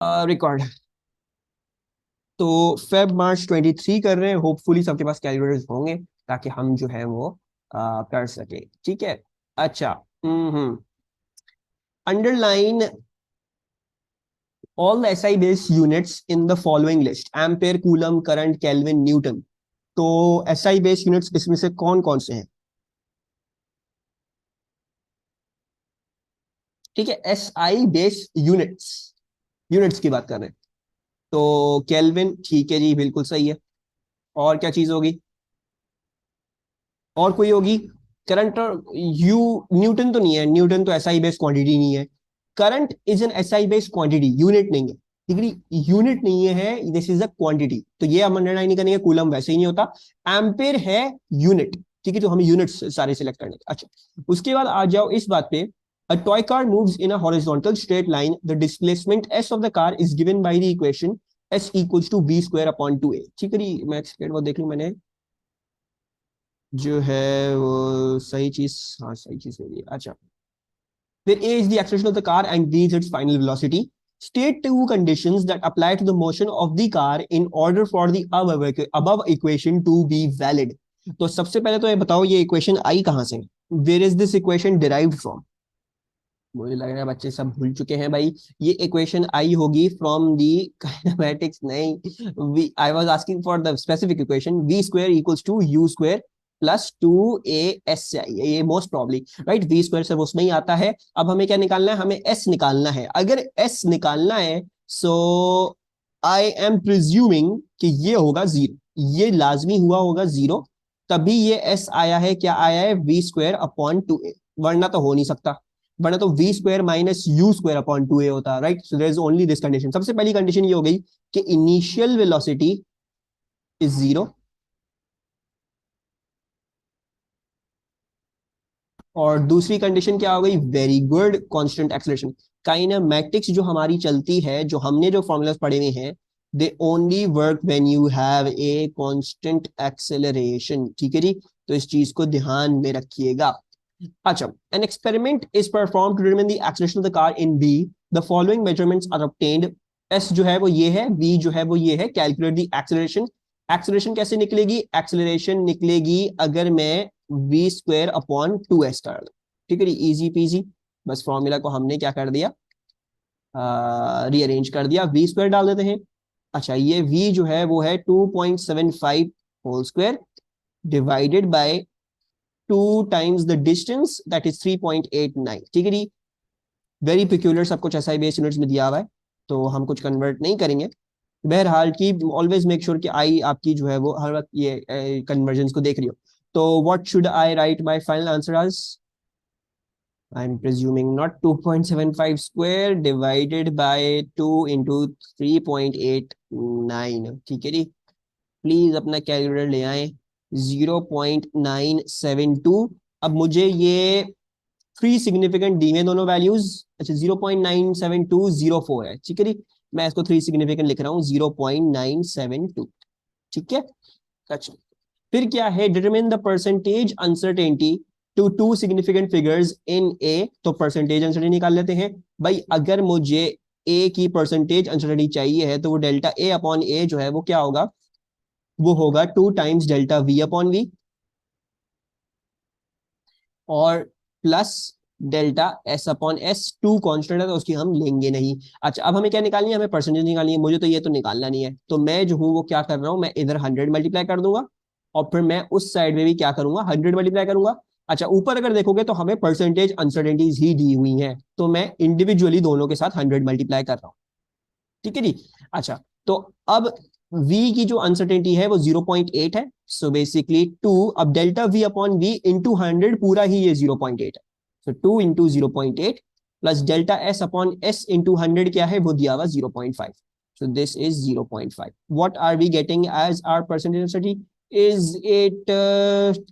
Record. तो Feb March 23 कर रहे हैं, होपफुली सबके पास कैलकुलेटर्स होंगे ताकि हम जो है वो कर सके। ठीक है। अच्छा। Hmm. Underline all SI based units in the following list: ampere, coulomb, current, kelvin, newton. तो एसआई बेस्ड यूनिट्स इसमें से कौन कौन से हैं? ठीक है, एसआई बेस्ड यूनिट्स, यूनिट्स की बात कर रहे हैं। तो केल्विन ठीक है जी, बिल्कुल सही है। और क्या चीज होगी? और कोई होगी? करंट और यू। न्यूटन तो नहीं है, न्यूटन तो एसआई बेस्ड क्वांटिटी नहीं है। Current is an SI based quantity, unit नहीं है। ठीक है, यूनिट नहीं है, दिस इज अ क्वांटिटी, तो ये हम अंडरलाइन नहीं करेंगे। कूलम वैसे ही नहीं होता। एम्पेयर है यूनिट। ठीक है, तो हमें यूनिट्स सारे सिलेक्ट करने। अच्छा, उसके बाद आ जाओ इस बात पे। A toy car moves in a horizontal straight line. The displacement s of the car is given by the equation s equals to v square upon 2a। ठीक है जी, मैं एक सेकेंड वो देख लूं मैंने जो है वो सही चीज। हाँ, सही चीज है ये। अच्छा, फिर a is the acceleration of the car and v is its final velocity. State two conditions that apply to the motion of the car in order for the above equation to be valid. तो सबसे पहले तो ये बताओ, ये equation आई कहां से? Where is this equation derived from? मुझे लग रहा है बच्चे सब भूल चुके हैं भाई। ये इक्वेशन आई होगी फ्रॉम दी काइनेमेटिक्स, नहीं। We I was asking for the specific equation, v square equals to u square plus two a s से आई है ये most probably. Right, v square से उसमें ही आता है। अब हमें क्या निकालना है? हमें एस निकालना है। अगर एस निकालना है, सो आई एम प्रिज्यूमिंग कि ये होगा जीरो, ये लाजमी हुआ होगा जीरो, तभी ये एस आया है। क्या आया है? V square upon two A, वरना तो हो नहीं सकता। वरना तो V square minus U square upon two A होता। Right, so there is only this condition. सबसे पहली कंडीशन ये हो गई कि इनिशियल वेलोसिटी इज जीरो। और दूसरी कंडीशन क्या हो गई? Very good, constant acceleration. Kinematics जो हमारी चलती है, जो हमने जो फॉर्मूलाज पढ़े हुए हैं, they only work when you have a constant acceleration. ठीक है जी, तो इस चीज को ध्यान में रखिएगा। अच्छा, an experiment is performed to determine the acceleration of the car in B. The following measurements are obtained. S जो है वो ये है, V जो है वो ये है। Calculate the acceleration. Acceleration कैसे निकलेगी? Acceleration निकलेगी अगर मैं V square upon to S कर दूं। ठीक है, इजी पीजी। बस फॉर्मूला को हमने क्या कर दिया? रीअरेंज कर दिया, V स्क्वायर डाल देते हैं। अच्छा, ये V जो है वो है 2.75 whole square divided by two times the distance, that is 3.89। ठीक है जी, वेरी पिक्यूलर, सब कुछ एसआई बेस यूनिट्स में दिया हुआ है, तो हम कुछ कन्वर्ट नहीं करेंगे। बहरहाल की ऑलवेज मेक श्योर कि आई आपकी जो है वो हर वक्त ये कन्वर्जन को देख रही हो। तो what should I write my final answer as? I am presuming not 2.75 square divided by 2 into 3.89। ठीक है जी, प्लीज अपना कैलकुलेटर ले आए। 0.972। अब मुझे ये थ्री सिग्निफिकेंट दी हैं दोनों वैल्यूज। अच्छा, 0.97204 है। ठीक है जी, मैं इसको थ्री सिग्निफिकेंट लिख रहा हूँ, 0.972। ठीक है। अच्छा, फिर क्या है? Determine the percentage uncertainty to two significant figures in A. तो परसेंटेज अनसर्टेनिटी निकाल लेते हैं भाई। अगर मुझे ए की परसेंटेज अनसर्टेनिटी चाहिए है, तो वो डेल्टा ए अपॉन ए जो है वो क्या होगा? वो होगा two times delta V upon V, और plus delta S upon S. Two constant है तो उसकी हम लेंगे नहीं। अच्छा, अब हमें क्या निकालनी है? हमें परसेंटेज निकालनी है। मुझे तो ये तो निकालना नहीं है, तो मैं जो हूँ वो क्या कर रहा हूँ, मैं इधर 100 मल्टीप्लाई कर दूंगा, और फिर मैं उस साइड में भी क्या करूंगा? 100 मल्टीप्लाई करूंगा। अच्छा, ऊपर अगर देखोगे तो हमें परसेंटेज अनसर्टेनिटीज ही दी हुई हैं, तो मैं इंडिविजुअली दोनों के साथ 100 मल्टीप्लाई कर रहा हूँ। ठीक है जी। अच्छा, तो अब v की जो अनसर्टेनिटी है वो 0.8 है। सो बेसिकली टू, अब delta v upon v into 100 पूरा ही ये 0.8 है। So 2 into 0.8 plus delta s upon s into 100 क्या है? वो दिया हुआ 0.5। So this is 0.5। What are we getting as our percentage uncertainty? is it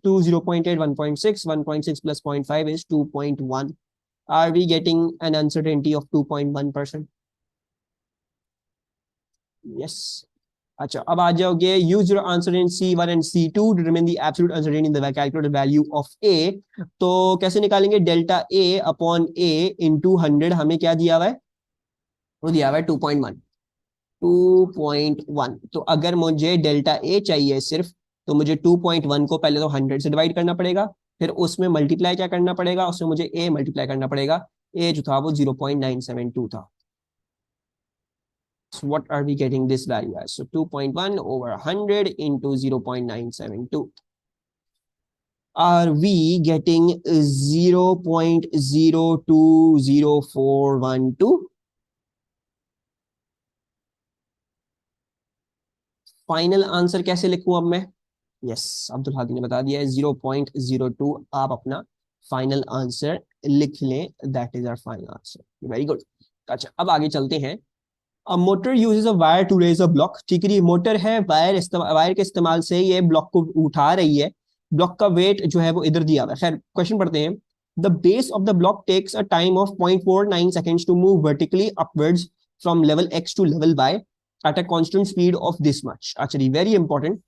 2 0.8 1.6 1.6 plus 0.5 is 2.1? Are we getting an uncertainty of 2.1%? Yes. अच्छा, अब आ जाओगे, use your answer in C1 and C2 determine the absolute uncertainty in the calculated value of A। तो कैसे निकालेंगे? Delta A upon A into 100 हमें क्या दिया हुआ है? वो दिया हुआ है 2.1, 2.1। तो अगर मुझे डेल्टा ए चाहिए सिर्फ, तो मुझे 2.1 को पहले तो 100 से डिवाइड करना पड़ेगा, फिर उसमें मल्टीप्लाई क्या करना पड़ेगा, उसमें मुझे ए मल्टीप्लाई करना पड़ेगा। ए जो था वो 0.972 था। So what are we getting this value as? So 2.1 over 100 into 0.972. Are we getting 0.020412? Final answer कैसे लिखूं अब मैं? यस, अब्दुल हादी ने बता दिया है 0.02। आप अपना फाइनल आंसर लिख लें, that is our final answer. Very good. अच्छा, अब आगे चलते हैं। A motor uses a wire to raise a block. ठीक है, मोटर है, वायर के इस्तेमाल से ये ब्लॉक को उठा रही है। ब्लॉक का वेट जो है वो इधर दिया हुआ है। खैर, क्वेश्चन पढ़ते हैं। The base of the block takes a time of 0.49 seconds to move vertically upwards from level x to level y at a constant speed of this much. अच्छा, very important.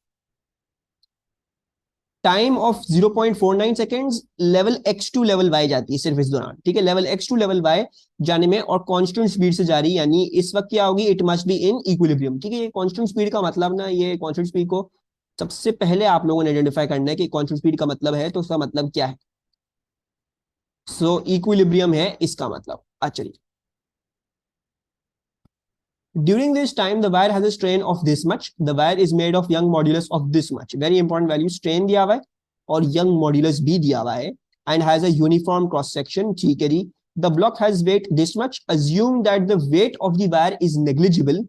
Time of 0.49 seconds, level X to level Y जाती है सिर्फ इस दौरान। ठीक है, level X to level Y जाने में, और कांस्टेंट स्पीड से जा रही है, यानी इस वक्त क्या होगी, it must be in equilibrium. ठीक है, ये कांस्टेंट स्पीड का मतलब ना, ये कांस्टेंट स्पीड को सबसे पहले आप लोगों ने आइडेंटिफाई करना है कि कांस्टेंट स्पीड का मतलब है, तो उसका मतलब क्या है। सो इक्विलिब्रियम है इसका मतलब। अच्छा, during this time the wire has a strain of this much, the wire is made of young modulus of this much, very important value, strain दिया हुआ है और young modulus भी दिया हुआ है, and has a uniform cross section। ठीक है जी। the block has weight this much, assume that the weight of the wire is negligible,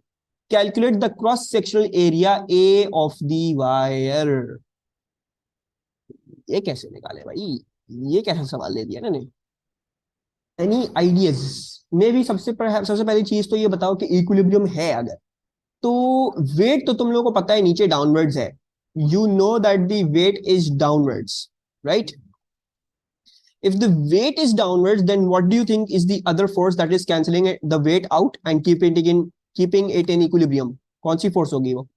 calculate the cross sectional area A of the wire। ये कैसे निकाले भाई, ये कैसा सवाल दे दिया ना ने। Any ideas? मे भी सबसे पहली चीज तो ये बताओ कि इक्विलिब्रियम है अगर, तो वेट तो तुम लोगों को पता है नीचे डाउनवर्ड्स है। You know that the weight is downwards, right? if the weight is downwards, then what do you think is the other force that is cancelling the weight out and keeping it in equilibrium? कौन सी force होगी वो?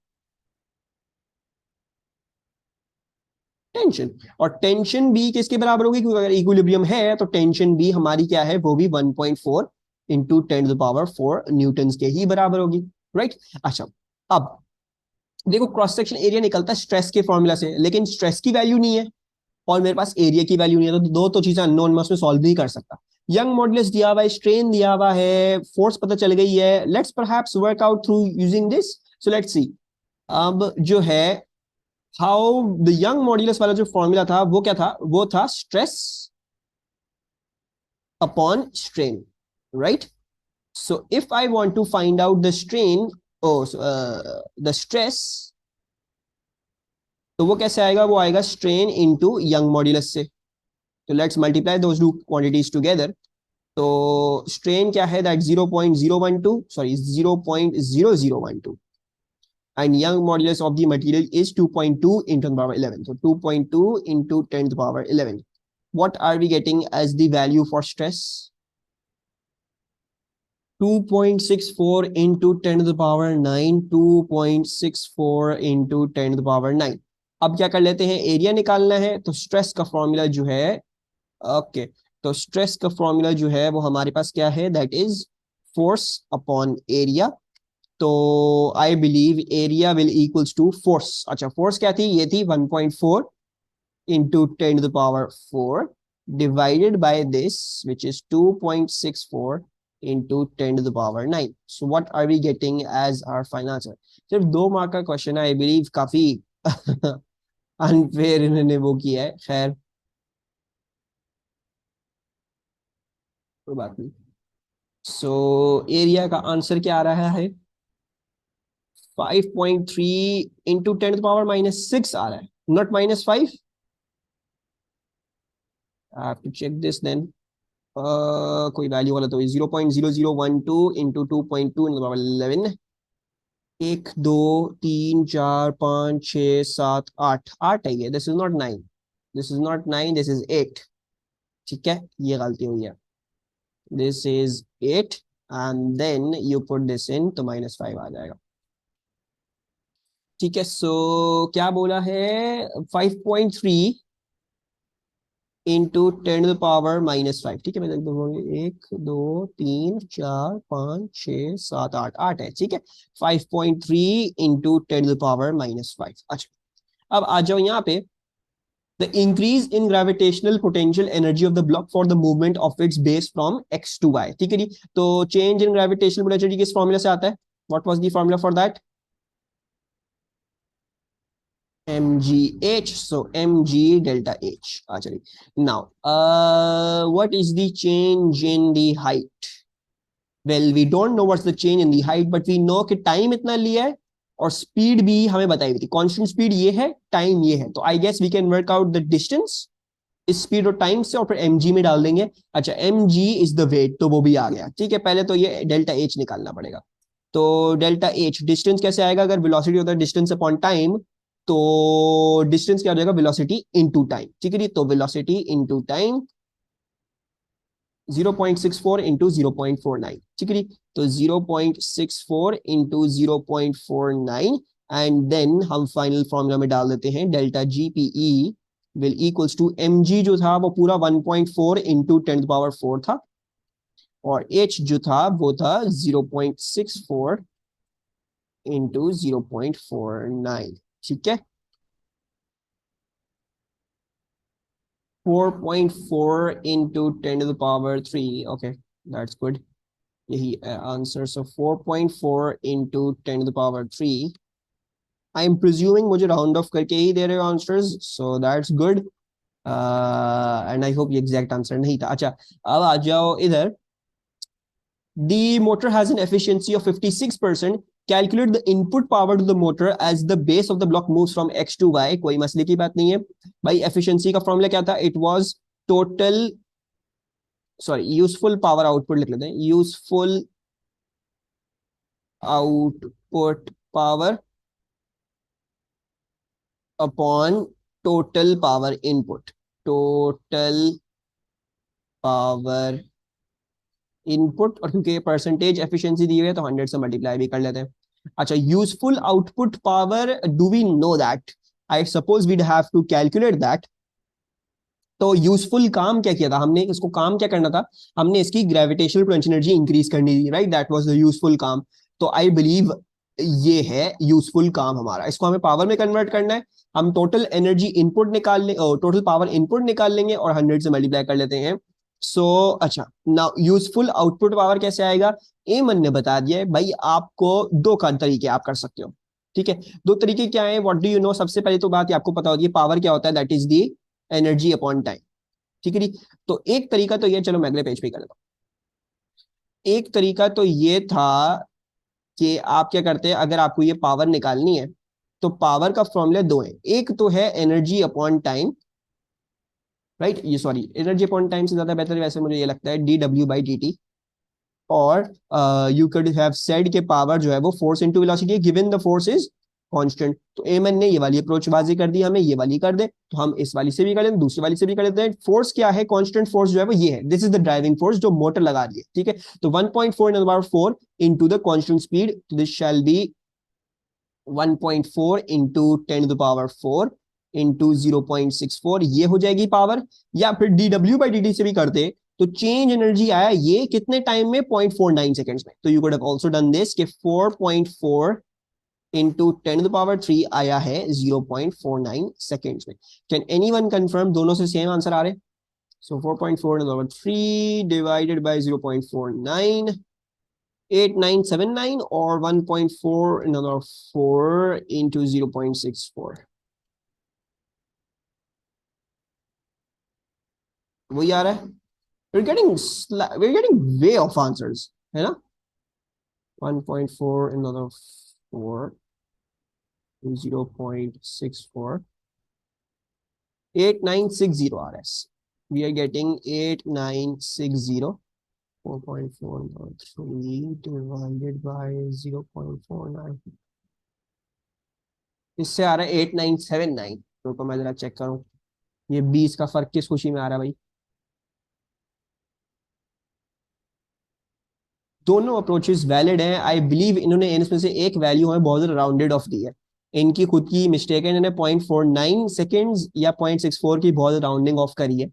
Tension. और tension भी किसके बराबर होगी, क्योंकि अगर इक्विलिब्रियम है तो टेंशन भी हमारी क्या है, वो भी 1.4 इंटू 10⁴ न्यूटन के ही बराबर होगी, राइट? अच्छा, अब देखो, क्रॉस सेक्शन एरिया निकलता है स्ट्रेस के फॉर्मूला से, लेकिन स्ट्रेस की वैल्यू नहीं है और मेरे पास एरिया की वैल्यू नहीं है, तो दो तो चीजें अननोन, मैं उसमें सॉल्व नहीं कर सकता। यंग मॉडुलस दिया हुआ है, स्ट्रेन दिया हुआ है, फोर्स पता चल गई है। Let's perhaps work out through using this. So let's see. अब जो है, हाउ द यंग मॉडुलस वाला जो फॉर्मूला था वो क्या था, वो था stress upon strain, right? So if I want to find out the strain, the stress, तो वो कैसे आएगा, वो आएगा स्ट्रेन इनटू यंग मॉडुलस से। तो let's multiply those two quantities together. तो स्ट्रेन क्या है, that 0.012, sorry 0.0012, and young modulus of the material is 2.2 into 10 power 11, so 2.2 into 10 to the power 11. What are we getting as the value for stress? 2.64 into 10 to the power 9, 2.64 into 10 to the power 9। अब क्या कर लेते हैं, area निकालना है, तो stress का formula जो है, ओके, तो स्ट्रेस का फॉर्मूला जो है वो हमारे पास क्या है, that is force upon area. तो I believe area will equals to force. अच्छा, फोर्स क्या थी, ये थी 1.4 into 10⁴ divided by this which is 2.64 into 10⁹ so what are we getting as our final answer? सिर्फ 2 मार्क का क्वेश्चन है, I believe काफी अनफेयर इन्होंने वो किया है। खैर, कोई बात नहीं। सो एरिया का आंसर क्या आ रहा है, 5.3 इंटू 10⁻⁻6 आ रहा है, not -5। I have to check this then. कोई वैल्यू वाला तो 0.0012 इंटू 2.2 इन 11। 1 2 3 4 5 6 7 8, 8 है ये, this is not 9, this is not 9, this is 8। ठीक है, ये गलती हुई है, this is 8 and then you put this in, तो -5 आ जाएगा। ठीक है, सो क्या बोला है, 5.3 इंटू 10⁻⁻5। ठीक है, मैं दूंगा 1 2 3 4 5 6 7 8 8 है। ठीक है, 5.3 इंटू 10⁻⁻5। अच्छा, अब आ जाओ यहाँ पे, the increase in gravitational potential energy of the block for the movement of its base from X to Y. ठीक है जी, तो चेंज इन ग्रेविटेशनल पोटेंशियल किस फॉर्मूला से आता है? What was the formula for that? mgh, so mg delta h. Actually now what is the change in the height? Well, we don't know what's the change in the height, but we know कि time इतना लिया है और speed भी हमें बताई हुई थी। कांस्टेंट स्पीड ये है, टाइम ये है, तो I guess we can work out the distance इस स्पीड और टाइम से और फिर mg में डाल देंगे। अच्छा, mg इज द वेट, तो वो भी आ गया। ठीक है, पहले तो ये डेल्टा h निकालना पड़ेगा। तो डेल्टा h डिस्टेंस कैसे आएगा? अगर वेलोसिटी होता है डिस्टेंस अपॉन टाइम, तो डिस्टेंस क्या हो जाएगा? Velocity into time. ठीक है, तो वेलोसिटी इनटू टाइम 0.64 इंटू 0.49। ठीक है, तो 0.64 इंटू 0.49, एंड देन हम फाइनल फॉर्मूला में डाल देते हैं delta GPE will equals to mg जो था वो पूरा 1.4 इंटू 10⁻⁴ था, और h जो था वो था 0.64 इंटू 0.49। ठीक है, 4.4 इंटू 10⁻�3। Okay, that's good. यही answer. So 4.4 into 10⁻�3। I am presuming मुझे राउंड ऑफ करके ही दे रहे हो answers, so that's good. And I hope ये एग्जैक्ट आंसर नहीं था। अच्छा, अब आ जाओ इधर। The motor has an efficiency of 56%. Calculate the input power to the motor as the base of the block moves from x to y. कोई मसले की बात नहीं है भाई। एफिशिएंसी का फॉर्मूला क्या था? It was total, sorry, useful power output लिख लेते हैं, useful output power upon total power input. Total power input, और क्योंकि परसेंटेज एफिशिएंसी दी हुई है तो 100 से मल्टीप्लाई भी कर लेते हैं। अच्छा, useful output power, do we know that? I suppose we'd have to calculate that. तो यूजफुल काम क्या किया था हमने? इसको काम क्या करना था? हमने इसकी ग्रेविटेशनल पोटेंशियल एनर्जी इंक्रीज करनी थी, right? That was the useful काम। तो आई बिलीव ये है यूजफुल काम हमारा। इसको हमें पावर में कन्वर्ट करना है। हम टोटल एनर्जी इनपुट निकाल ले, टोटल पावर इनपुट निकाल लेंगे और 100 से मल्टीप्लाई कर लेते हैं। सो अच्छा, नाउ यूजफुल आउटपुट पावर कैसे आएगा? एमन ने बता दिया है भाई आपको। दो का तरीके आप कर सकते हो। ठीक है, दो तरीके क्या है? What do you know? सबसे पहले तो बात आपको पता होगी है पावर क्या होता है, that is the energy upon time. ठीक है जी, तो एक तरीका तो ये, चलो मैं अगले पेज पे कर लेता हूं। एक तरीका तो ये था कि आप क्या करते हैं, अगर आपको ये पावर निकालनी है तो पावर का फॉर्मूला दो है। एक तो है एनर्जी अपॉन टाइम, राइट? ये सॉरी, एनर्जी अपॉन टाइम से ज्यादा बेहतर वैसे मुझे ये लगता है dw/dt। और यू कैड हैव सेड के पावर जो है वो force into velocity, given the force is constant. तो एमएन ने ये वाली अप्रोच बाजी कर दी हमें, ये वाली कर दे तो हम इस वाली से भी कर लेते, दूसरी वाली से भी कर लेते हैं। फोर्स क्या है? कांस्टेंट फोर्स जो है वो ये है, this is the driving force जो मोटर लगा रही है। ठीक है, तो 1.4 into the constant speed, this shall B 1.4 into 10⁻⁴ into 0.64, ये हो जाएगी पावर। या फिर dw/dt से भी करते तो चेंज एनर्जी आया ये कितने टाइम में? 0.49 सेकेंड्स में। तो you could have also done this कि 4.4 इंटू 10⁻³ आया है 0.49 सेकेंड्स में। कैन एनीवन कंफर्म दोनों से सेम आंसर आ रहे? सो 4.4 डिवाइडेड बाय 0.49, 8979, और 1.4 into 0.64, वही आ रहा है। we're getting way off answers, है ना? 1.4 to 0.64, 8960 आ रहा है। we are getting 8960, 4.43 divided by 0.49, इससे आ रहा है 8979। तो मैं जरा चेक करूं ये 20 का फर्क किस खुशी में आ रहा है भाई। दोनों अप्रोचेस वैलिड हैं। आई बिलीव इन्होंने इनमें से एक वैल्यू है बहुत राउंडेड ऑफ दी है, इनकी खुद की मिस्टेक है। इन्होंने 0.49 सेकेंड्स या 0.64 की बहुत राउंडिंग ऑफ करी है।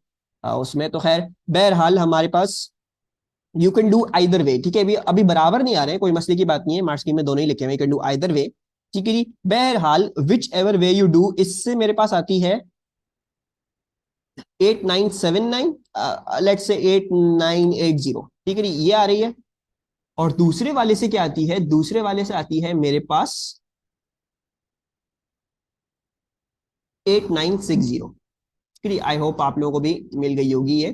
उसमें तो खैर बहरहाल हमारे पास you can do either way, ठीक है। अभी अभी बराबर नहीं आ रहे हैं, कोई मसले की बात नहीं है, मार्क्स स्कीम में दोनों ही लिखे हुए, you can do either way, ठीक है जी। बहरहाल which ever way you do, इससे मेरे पास आती है 8979, लेट्स से 8980, ठीक है जी, ये आ रही है। और दूसरे वाले से क्या आती है, दूसरे वाले से आती है मेरे पास 8960, ठीक है। आई होप आप लोगों को भी मिल गई होगी ये,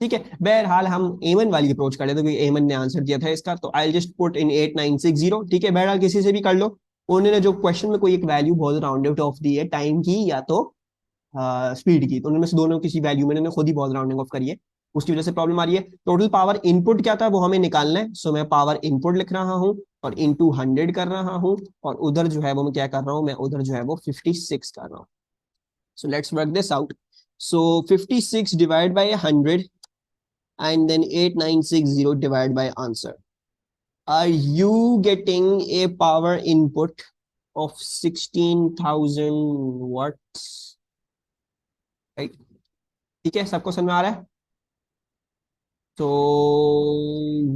ठीक है। बहरहाल हम एमन वाली अप्रोच कर लेते, क्योंकि एमन ने आंसर दिया था इसका, तो आई जस्ट पुट इन 8960, ठीक है। बहरहाल किसी से भी कर लो, उन्होंने जो क्वेश्चन में कोई एक वैल्यू बहुत राउंडेड ऑफ दी है, टाइम की या तो स्पीड की, तो उनमें से दोनों किसी वैल्यू में इन्होंने खुद ही बहुत राउंडिंग ऑफ करी है, उसकी वजह से प्रॉब्लम आ रही है। टोटल पावर इनपुट क्या था वो हमें निकालना है, सो मैं पावर इनपुट लिख रहा हूँ और इनटू 100 कर रहा हूँ, और उधर जो है वो मैं क्या कर रहा हूँ, मैं उधर जो है वो 56 कर रहा हूँ। So let's work this out. So 56 divide by 100 and then 8960 divided by answer. Are you getting a power input of 16,000 watts? Right? ठीक है, सबको समझ में आ रहा है? तो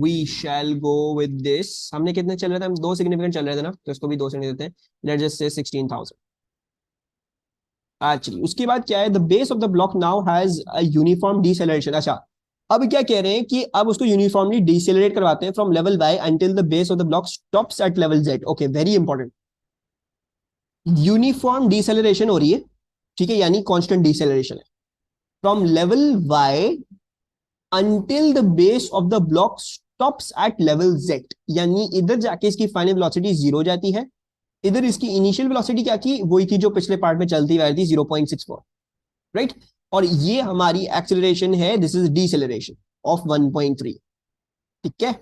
we shall go with this. हमने कितने चल रहे थे, हम दो सिग्निफिकेंट चल रहे थे ना, तो इसको भी दो से नहीं देते हैं, लेट्स जस्ट से 16,000। एक्चुअली उसके बाद क्या है, the base of the block now has a uniform deceleration. अच्छा, अब क्या कह रहे हैं कि अब उसको यूनिफॉर्मली डिसेलरेट करवाते हैं from level y until the base of the block stops at level z। Okay, very important, uniform deceleration हो रही है, ठीक है, यानी कांस्टेंट डिसेलरेशन है from level y until the base of the block stops at level z, यानी इधर जाके इसकी फाइनल वेलोसिटी जीरो हो जाती है, इधर इसकी इनिशियल वेलोसिटी क्या थी, वही थी जो पिछले पार्ट में चलती हुई थी 0.64, राइट। और ये हमारी एक्सेलरेशन है, दिस इज डिसेलरेशन ऑफ 1.3, ठीक है।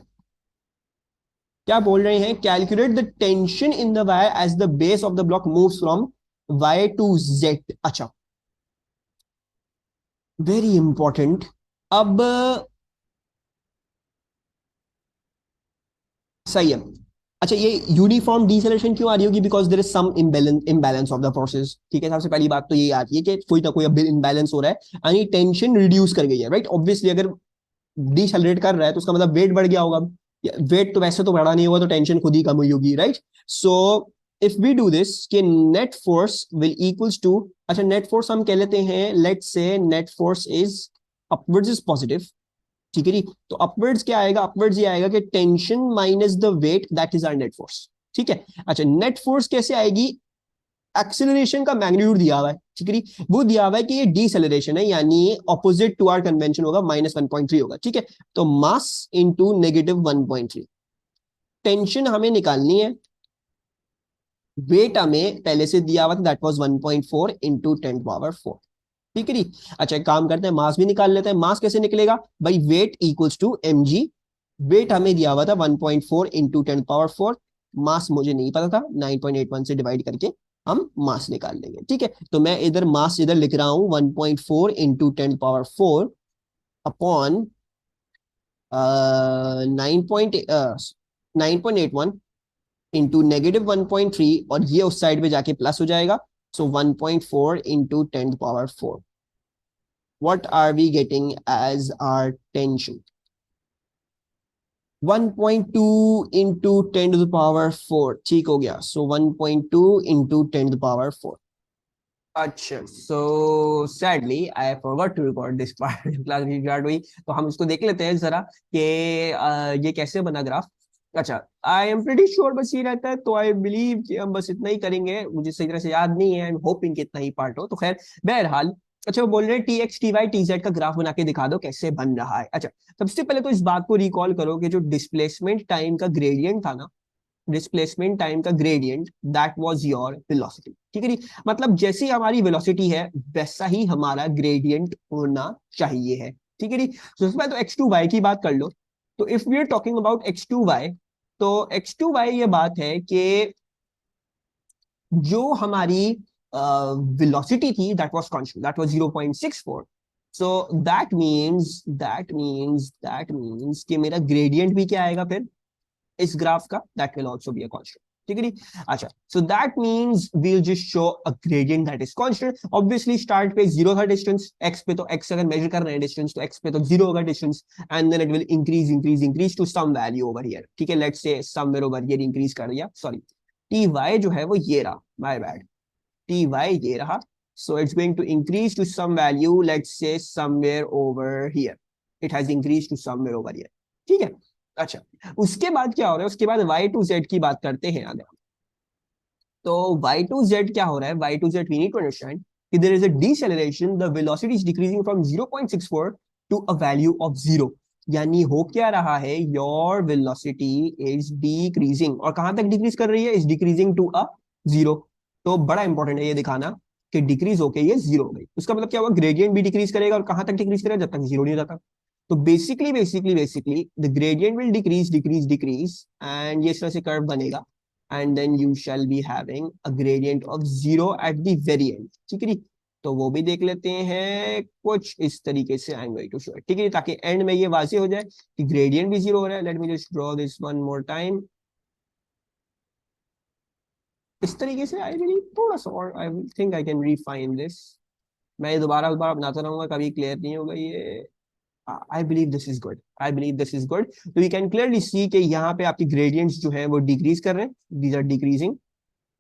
क्या बोल रहे हैं, calculate the tension in the wire as the base of the block moves from Y to Z. अच्छा, वेरी इंपॉर्टेंट। अब सही है। अच्छा, ये यूनिफॉर्म डिसेलेरेशन क्यों आ रही होगी, because there is some imbalance of the forces, ठीक है। सबसे पहली बात तो ये आती है कि कोई ना कोई अब इम्बैलेंस हो रहा है, यानी टेंशन रिड्यूस कर गई है, राइट। ऑब्वियसली अगर डिसेलरेट कर रहा है तो उसका मतलब वेट बढ़ गया होगा, वेट तो वैसे तो बढ़ा नहीं होगा, तो टेंशन खुद ही कम हुई होगी, right. So if we do this कि net force will equals to, अच्छा नेट फोर्स हम कह लेते हैं, let's say net force is upwards is positive, ठीक है जी। तो अपवर्ड्स क्या आएगा, अपवर्ड्स ये आएगा कि tension minus the weight, that is our net force, ठीक है। अच्छा, नेट फोर्स कैसे आएगी, एक्सेलरेशन का मैग्नीट्यूड दिया हुआ है, ठीक है, वो दिया हुआ है कि ये डीसेलरेशन है, यानी ऑपोजिट टू आर कन्वेंशन होगा, -1.3 होगा, ठीक है। तो मास इंटू -1.3, टेंशन हमें निकालनी है, वेट हमें पहले से दिया हुआ था, दैट वाज 1.4 इंटू 10 पावर 4, ठीक है जी। अच्छा, एक काम करते हैं, मास भी निकाल लेते हैं। मास कैसे निकलेगा भाई, weight equals to mg, weight हमें दिया हुआ था 1.4 इंटू 10 पावर 4, मास मुझे नहीं पता था, 9.81 से डिवाइड करके हम मास निकाल लेंगे, ठीक है। तो मैं इधर मास इधर लिख रहा हूं 1.4 इंटू 10 पावर 4 अपॉन 9.81 इंटू -1.3, और ये उस साइड पे जाके प्लस हो जाएगा, सो 1.4 into 10 power 4, what are we getting as our tension, 1.2 into 10 to the power 4, ठीक हो गया, so 1.2 into 10 to the power 4। अच्छा, so sadly I forgot to record this part class record हुई, तो हम इसको देख लेते हैं जरा कि ये कैसे बना ग्राफ। अच्छा, आई एम प्रीटी श्योर बस ये रहता है, तो आई बिलीव कि हम बस इतना ही करेंगे, मुझे सही तरह से याद नहीं है, आई एम होपिंग कि इतना ही पार्ट हो, तो खैर बहरहाल। अच्छा, वो बोल रहे हैं T X T Y T Z का ग्राफ बना के दिखा दो कैसे बन रहा है। अच्छा, सबसे पहले तो इस बात को रिकॉल करो कि जो डिस्प्लेसमेंट टाइम का ग्रेडियंट था ना, डिस्प्लेसमेंट टाइम का gradient, that was your velocity, ठीक है जी। मतलब जैसी हमारी वेलोसिटी है वैसा ही हमारा ग्रेडियंट होना चाहिए है, ठीक है जी। तो इसमें तो एक्स टू वाई की बात कर लो, तो if we are talking about X to Y, तो एक्स टू वाई ये बात है कि जो हमारी वेलोसिटी थी that was constant, that was 0.64, so that means कि मेरा ग्रेडियंट भी क्या आएगा फिर इस ग्राफ का, that will also be a constant, ठीक है जी। अच्छा, so that means we will just show a gradient that is constant. Obviously start पे जीरो था डिस्टेंस, एक्स पे तो एक्स अगर मेजर कर रहे हैं डिस्टेंस तो एक्स पे तो जीरो होगा distance, and then it will increase increase increase to some value over here. ठीक है, let's say somewhere over here increase कर दिया, सॉरी टी वाई जो है वो ये रहा, माय बैड, टी वाई ये रहा। So it's going to increase to some value, let's say somewhere over here, it has increase to somewhere over here. ठीक है। अच्छा, उसके बाद क्या हो रहा है, उसके बाद y टू z की बात करते हैं अगर। तो y टू z क्या हो रहा है, y to z we need to understand कि there is a deceleration, the velocity is decreasing from 0.64 to a value of 0। यानी हो क्या रहा है, योर वेलोसिटी इज डिक्रीजिंग, और कहां तक डिक्रीज कर रही है, इज डिक्रीजिंग टू अ 0। तो बड़ा इंपॉर्टेंट है ये दिखाना कि डिक्रीज होके ये 0 हो गई। उसका मतलब क्या हुआ, ग्रेडियंट भी डिक्रीज करेगा, और कहां तक डिक्रीज करेगा, जब तक 0 नहीं जाता। तो basically the gradient will decrease decrease decrease, and ये इस तरह से कर्व बनेगा, and then you shall be having a gradient of 0 at the very end। ठीक है जी। तो वो भी देख लेते हैं कुछ इस तरीके से, I am going to show it, ठीक है, ताकि एंड में ये वाज़ेह हो जाए कि ग्रेडियंट भी 0 हो रहा है। Let me just draw this one more time, इस तरीके से। आई बिलीव थोड़ा सा और, I think I can refine this. मैं ये दोबारा दोबारा बनाता रहूंगा, कभी क्लियर नहीं होगा ये। आई believe this is good, I believe this is good. तो यू कैन क्लियरली सी कि यहाँ पे आपकी ग्रेडियंट्स जो है वो डिक्रीज कर रहे हैं, दीज आर डिक्रीजिंग।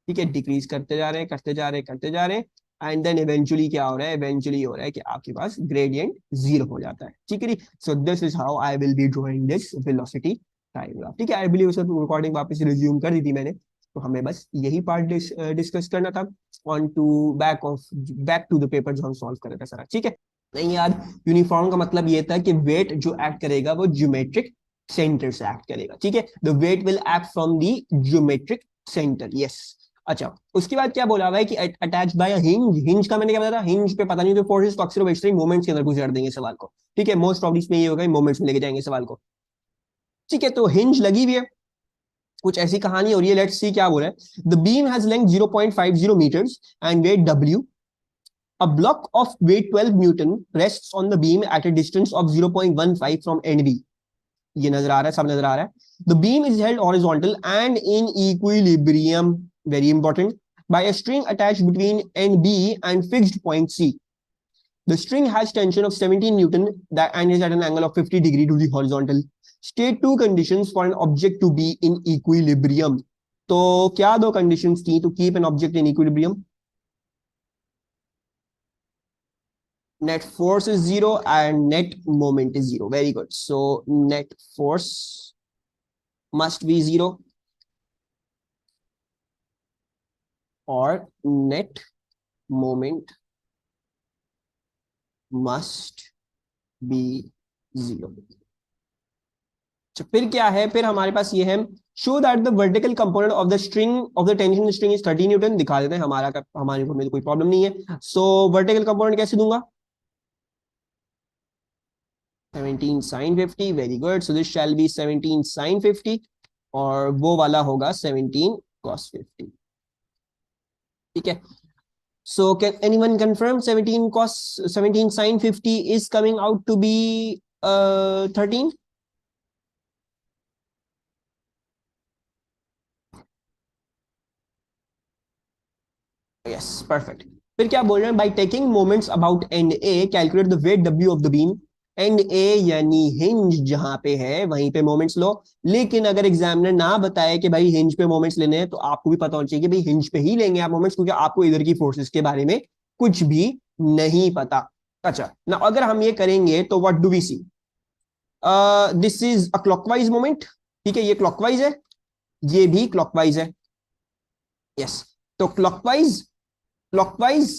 ठीक है, डिक्रीज करते जा रहे हैं, करते जा रहे हैं, करते जा रहे हैं, एंड देन इवेंचुअली क्या हो रहा है, इवेंचुअली हो रहा है कि आपके पास ग्रेडियंट 0 हो जाता है। ठीक है, सो this is how I will be drawing this velocity time graph. ठीक है, आई बिलीव सर रिकॉर्डिंग वापस रिज्यूम कर दी थी मैंने, तो हमें बस यही पार्ट डिस्कस करना था। On to back to the paper जो हम सॉल्व कर रहे थे सारा। ठीक है, नहीं याद, यूनिफॉर्म का मतलब ये था कि वेट जो एक्ट करेगा वो ज्योमेट्रिक सेंटर से एक्ट करेगा। ठीक है, the weight will act from the geometric centre, yes. अच्छा, उसके बाद क्या बोला हुआ है कि अटैच बाय हिंज। हिंज का मैंने क्या बताया था, हिंज पे पता नहीं तो फोर्सेस तो अक्सर एक्सट्रीम मोमेंट्स के अंदर गुजार देंगे सवाल को। ठीक है, मोस्ट ऑफ इसमें ये होगा, मोमेंट्स में लेके जाएंगे सवाल को। ठीक है, तो हिंज लगी हुई है, कुछ ऐसी कहानी हो रही है। लेट्स सी क्या बोल रहा है, the beam has length 0.50 meters and weight W। A block of weight 12 Newton rests on the beam at a distance of 0.15 from end B। ये नजर आ रहा है, सब नजर आ रहा है। The beam is held horizontal and in equilibrium, very important, by a string attached between end B and fixed point C। The string has tension of 17 Newton that and is at an angle of 50 degree to the horizontal। State two conditions for an object to be in equilibrium। तो क्या दो conditions थी to keep an object in equilibrium? Net force is 0 and net moment is 0। Very good, so net force must be 0 or net moment must be 0। तो फिर क्या है, फिर हमारे पास ये है, show that the vertical component of the string of the tension string is 30 Newton. दिखा देते हैं, हमारे को में कोई प्रॉब्लम नहीं है। सो वर्टिकल कंपोनेंट कैसे दूंगा, 17 sin 50। Very good, so this shall B 17 sin 50, और वो वाला होगा 17 cos 50। ठीक है, so can anyone confirm 17 sin 50 is coming out to be 13? Yes, perfect। फिर क्या बोल रहे हैं, by taking moments about and A calculate the weight W of the beam. And A यानी हिंज जहां पे है वहीं पे मोमेंट्स लो। लेकिन अगर एग्जामिनर ना बताए कि भाई हिंज पे मोमेंट्स लेने हैं, तो आपको भी पता होना चाहिए कि भाई हिंज पे ही लेंगे आप मोमेंट्स, क्योंकि आपको इधर की फोर्सेस के बारे में कुछ भी नहीं पता। अच्छा ना, अगर हम ये करेंगे तो what do we see, this is a clockwise moment. ठीक है, ये क्लॉकवाइज है, ये भी क्लॉकवाइज है, यस। तो क्लॉकवाइज क्लॉकवाइज,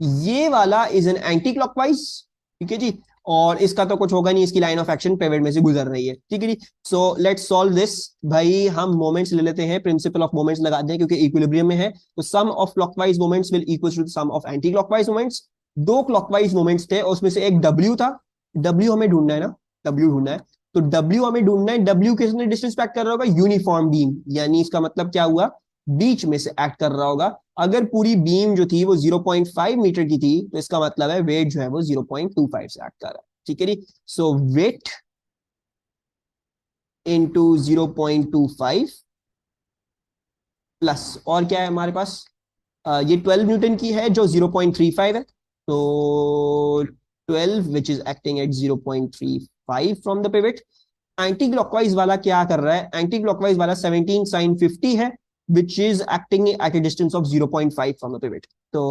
ये वाला इज एन एंटी क्लॉकवाइज। ठीक है जी, और इसका तो कुछ होगा नहीं, इसकी लाइन ऑफ एक्शन पेवेट में से गुजर रही है। ठीक है जी, सो लेट्स सॉल्व दिस। भाई हम मोमेंट्स ले लेते हैं, प्रिंसिपल ऑफ मोमेंट्स लगा दें क्योंकि इक्विलिब्रियम में है। तो sum of clockwise moments will equal to sum of anti clockwise moments. दो क्लॉकवाइज मोमेंट्स थे, उसमें से एक डब्ल्यू था, डब्ल्यू हमें ढूंढना है ना, डब्ल्यू ढूंढना है। तो डब्ल्यू हमें ढूंढना है, डब्ल्यू किसने डिस्टेंस पे एक्ट कर रहा होगा, यूनिफॉर्म बीम। यानी इसका मतलब क्या हुआ, बीच में से एक्ट कर रहा होगा। अगर पूरी बीम जो थी वो 0.5 मीटर की थी, तो इसका मतलब है वेट जो है वो 0.25 से एक्ट कर रहा है। ठीक है जी, सो वेट इंटू 0.25 प्लस और क्या है हमारे पास, ये 12 न्यूटन की है जो 0.35 है, तो 12 which is acting at 0.35 from the pivot. Anti clockwise वाला क्या कर रहा है, एंटी क्लॉकवाइज वाला 17 साइन 50 है which is acting at A distance of 0.5 from the pivot. तो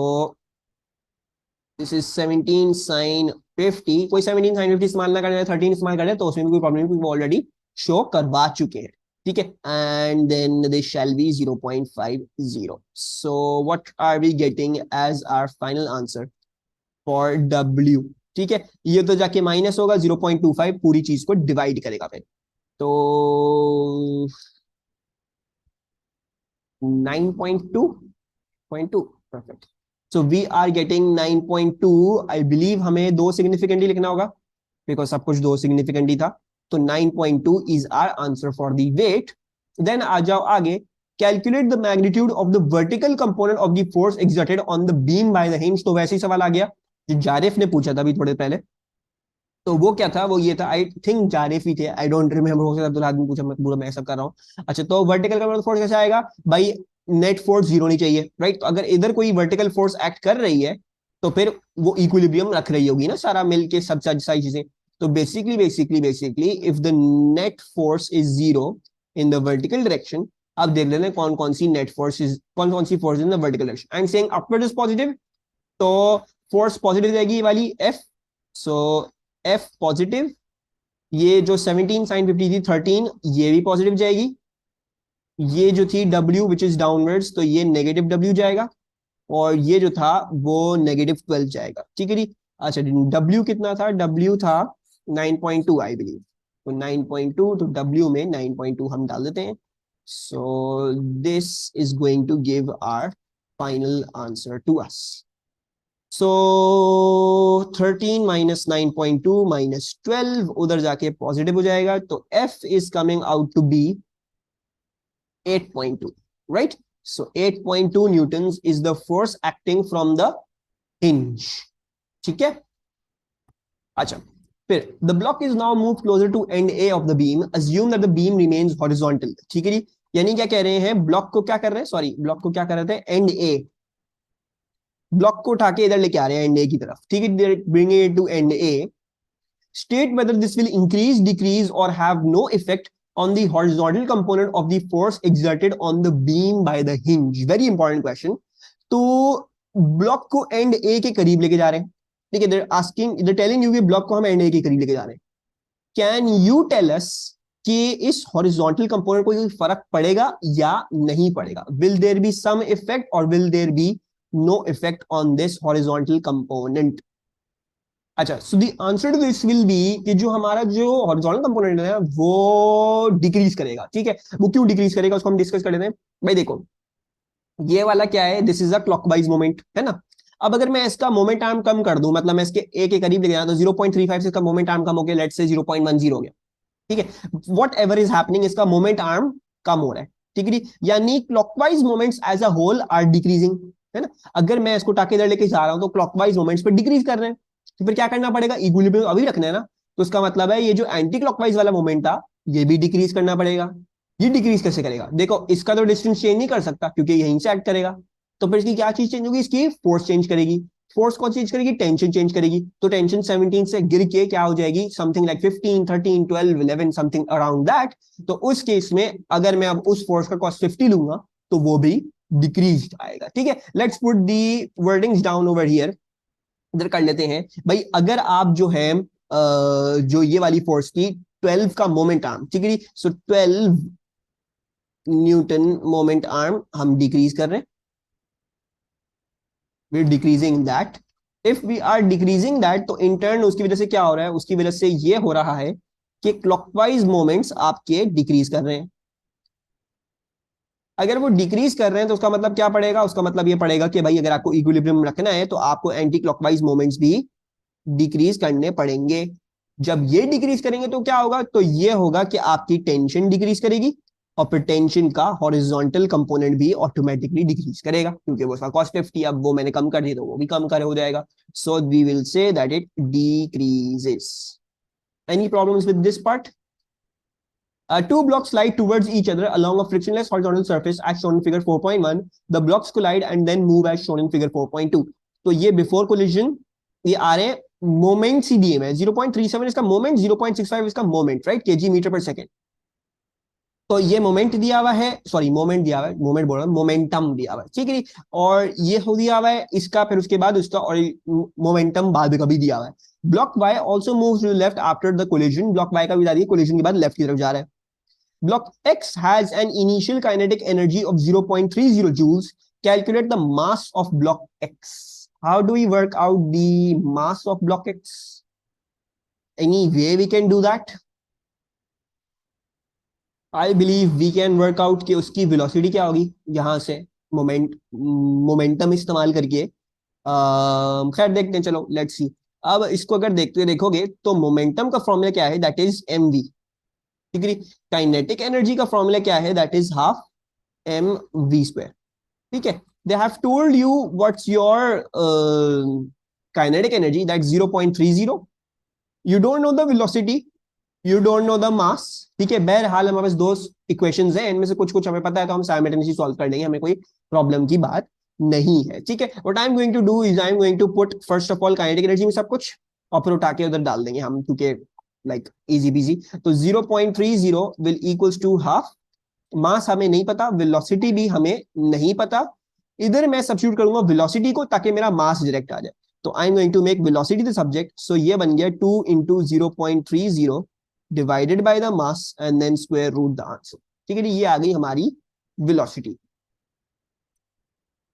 दिस इज 17 साइन 50, कोई 17 साइन 50 इस्तेमाल ना करना, 13 इस्तेमाल कर तो उसमें भी कोई प्रॉब्लम नहीं, क्योंकि वो ऑलरेडी शो करवा चुके हैं। ठीक है, and then this shall be 0.50। So what are we getting as our final answer for W? ठीक है, ये तो जाके माइनस होगा, 0.25 पूरी चीज को डिवाइड करेगा फिर, तो 9.2 perfect. So we are getting 9.2। I believe हमें दो सिग्निफिकेंटली लिखना होगा, बिकॉज सब कुछ दो सिग्निफिकेंट ही था। तो 9.2 is our answer for the weight. Then आ जाओ आगे, calculate the magnitude of the vertical component of the force exerted on the beam by the hinge. तो वैसे ही सवाल आ गया जो जारिफ ने पूछा था अभी थोड़े पहले। तो वो क्या था, वो ये था, आई थिंक जारिफ ही थे, आई डोंट रिमेम्बर, हो सकता है अब्दुल आदमी पूछा, मैं पूरा मैं सब कर रहा हूँ। अच्छा, तो वर्टिकल कंपोनेंट फोर्स कैसे आएगा भाई, नेट फोर्स जीरो नहीं चाहिए, राइट? तो अगर इधर कोई वर्टिकल फोर्स एक्ट कर रही है तो फिर वो इक्विलिब्रियम रख रही होगी ना, सारा मिलके सब सारी चीजें। तो basically if the net force is zero in the vertical direction, अब देख लेते हैं कौन कौन सी नेट फोर्स इज, कौन कौन सी force in the vertical direction. I am saying upward is positive, तो फोर्स पॉजिटिव जाएगी ये वाली F। सो F पॉजिटिव, ये जो 17 साइन 50 थी 13, ये भी पॉजिटिव जाएगी। ये जो थी W विच इज डाउनवर्ड्स, तो ये नेगेटिव W जाएगा, और ये जो था वो नेगेटिव 12 जाएगा। ठीक है जी। अच्छा, W कितना था, W था 9.2 आई बिलीव। तो 9.2, तो W में 9.2 हम डाल देते हैं। So this is going to give our final answer to us. So 13 minus 9.2 minus 12 उधर जाके पॉजिटिव हो जाएगा, तो F is coming out to be 8.2, right? So 8.2 newton is the force acting from the hinge. ठीक है। अच्छा, फिर the block is now move closer to end A of the beam, assume that the beam remains horizontal. ठीक है जी, यानी क्या कह रहे हैं, ब्लॉक को क्या कर रहे हैं, सॉरी ब्लॉक को क्या कर रहे थे, एंड ए, ब्लॉक को उठा के इधर लेके आ रहे हैं एंड ए की तरफ। ठीक है, bringing it to end A. State whether this will increase, decrease, or have no effect on the horizontal component of the force exerted on the beam by the hinge. Very important question. तो block को and ए के करीब लेके जा रहे हैं। ठीक है, they're asking, they're telling you कि ब्लॉक को हम एंड ए के करीब लेके जा रहे हैं। कैन यू टेल अस कि इस हॉरिजॉन्टल कंपोनेंट को कोई फर्क पड़ेगा या नहीं पड़ेगा? Will there be some effect or will there be no effect on this horizontal component? अच्छा, so the answer to this will be कि जो हमारा जो हॉरिजॉन्टल कंपोनेंट है वो डिक्रीज करेगा। ठीक है, वो क्यों डिक्रीज करेगा उसको हम डिस्कस कर लेते हैं। भाई देखो, ये वाला क्या है, this is a clockwise moment, है ना? अब अगर मैं इसका मोमेंट आर्म कम कर दूं, मतलब मैं इसके ए के करीब ले गया तो 0.35 से इसका मोमेंट आर्म कम हो गया, लेट्स से 0.10 हो गया। ठीक है, वॉट एवर इज हैपनिंग, इसका मोमेंट आर्म कम हो रहा है। ठीक है, यानी clockwise moments as a whole are decreasing, है ना? अगर मैं इसको टाके इधर लेके जा रहा हूं तो क्लॉकवाइज मोमेंट्स पे डिक्रीज कर रहे हैं, तो फिर क्या करना पड़ेगा, इक्विलिब्रियम अभी रखना है ना। तो इसका मतलब है ये जो एंटी क्लॉकवाइज वाला मोमेंट था ये भी डिक्रीज करना पड़ेगा। ये डिक्रीज कैसे करेगा, देखो इसका तो डिस्टेंस चेंज नहीं कर सकता क्योंकि यहीं से एक्ट करेगा। तो फिर इसकी क्या चीज चेंज होगी, इसकी फोर्स चेंज करेगी। फोर्स कौन चेंज करेगी, टेंशन चेंज करेगी। तो टेंशन 17 से गिर के क्या हो जाएगी, something like 15, 13, 12, 11, something around that. तो उस केस में अगर मैं अब उस फोर्स का कॉस्ट 50 लूंगा तो वो भी डिक्रीज आएगा। ठीक है, let's put the wordings down over here. इधर कर लेते हैं भाई, अगर आप जो है जो ये वाली फोर्स की 12 का मोमेंट आर्म, ठीक है, सो 12 न्यूटन मोमेंट आर्म हम डिक्रीज कर रहे हैं, we are decreasing that. If we are decreasing that तो इंटर्न उसकी वजह से क्या हो रहा है, उसकी वजह से ये हो रहा है कि क्लॉकवाइज मोमेंट्स आपके डिक्रीज कर रहे हैं। अगर वो डिक्रीज कर रहे हैं तो उसका मतलब क्या पड़ेगा, उसका मतलब ये पड़ेगा कि भाई अगर आपको इक्विलिब्रियम रखना है तो आपको एंटी क्लॉकवाइज मोमेंट्स भी डिक्रीज करने पड़ेंगे। जब ये डिक्रीज करेंगे तो क्या होगा, तो ये होगा कि आपकी टेंशन डिक्रीज करेगी, और फिर टेंशन का हॉरिजॉन्टल कंपोनेंट भी ऑटोमेटिकली डिक्रीज करेगा क्योंकि वो उसका कॉस्ट 50, अब वो मैंने कम कर दिया तो वो भी कम कर हो जाएगा। So we will say that it decreases. Any problems with this part? Two blocks slide towards each other along a frictionless horizontal surface as shown in figure 4.1. The blocks collide and then move as shown in figure 4.2. तो ये before collision ये आ रहे हैं moment सी दिए में 0.37 इसका moment 0.65 इसका moment right KG metre पर सेकेंड तो ये मोमेंट दिया हुआ है सॉरी मोमेंट दिया हुआ है मोमेंट बोल रहा हूँ मोमेंटम दिया हुआ है ठीक है और ये हो दिया हुआ है इसका फिर उसके बाद उसका और मोमेंटम बाद में कभी दिया हुआ है block Y also moves to left after the collision block Y का भी बता दिया कोलिजन के बाद लेफ्ट की तरफ जा रहा है Block X has an initial kinetic energy of 0.30 joules. Calculate the mass of block X. How do we work out the mass of block X? Any way we can do that? I believe we can work out कि उसकी velocity क्या होगी यहाँ से momentum इस्तेमाल करके खैर देखते हैं चलो लेट्स सी अब इसको अगर देखोगे तो मोमेंटम का फॉर्मूला क्या है दैट इज mv ठीक है काइनेटिक एनर्जी का फॉर्मूला क्या है that is half m v square ठीक है they have told you what's your kinetic energy that 0.30 you don't know the velocity you don't know the mass ठीक है बहरहाल हमारे पास दो इक्वेशंस हैं इनमें से कुछ कुछ हमें पता है तो हम साइमल्टेनियसली सॉल्व कर लेंगे हमें कोई प्रॉब्लम की बात नहीं है ठीक है what I am going to do is I am going to put first of all kinetic energy में सब कुछ और फिर उठा के उधर डाल देंगे हम क्योंकि लाइक इजी बीजी तो 0.30 will equals to half mass हमें नहीं पता वेलोसिटी भी हमें नहीं पता इधर मैं सब्स्टिट्यूट करूंगा वेलोसिटी को ताकि मेरा मास डायरेक्ट आ जाए तो I am going to make velocity the subject so ये बन गया 2 into 0.30 divided by the mass and then square root the answer ठीक है ये आ गई हमारी velocity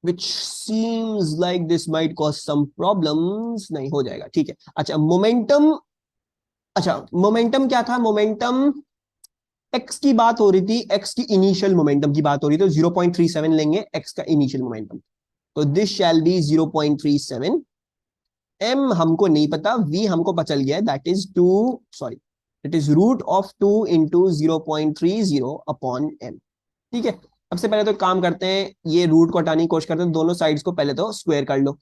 which seems like this might cause some problems नहीं हो जाएगा ठीक है अच्छा मोमेंटम क्या था मोमेंटम एक्स की बात हो रही थी एक्स की इनिशियल मोमेंटम की बात हो रही थी तो 0.37 लेंगे एक्स का इनिशियल मोमेंटम तो दिस शैल बी 0.37 एम हमको नहीं पता वी हमको पता चल गया that is 2 sorry it is root of 2 into 0.30 upon m ठीक है सबसे पहले तो काम करते हैं ये रूट को हटाने की कोशिश करते हैं दोनों साइड्स को पहले तो स्क्वायर कर लो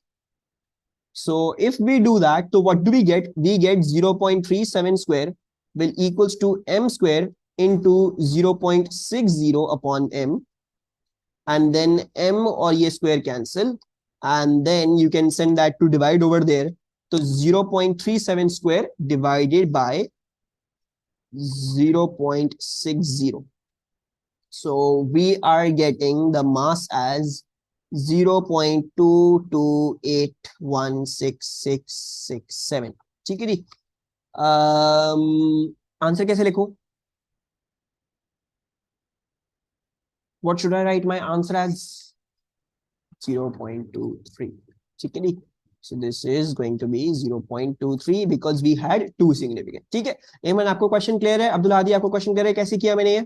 So if we do that, so what do we get? We get 0.37 square will equals to m square into 0.60 upon m. And then m or ye square cancel. And then you can send that to divide over there. So 0.37 square divided by 0.60. So we are getting the mass as 0.2281667 ठीक है जी answer कैसे लिखूं what should I write my answer as 0.23 ठीक है जी so this is going to be 0.23 because we had two significant ठीक है एमन आपको क्वेश्चन क्लियर है अब्दुल हादी आपको क्वेश्चन क्लियर है कैसे किया मैंने ये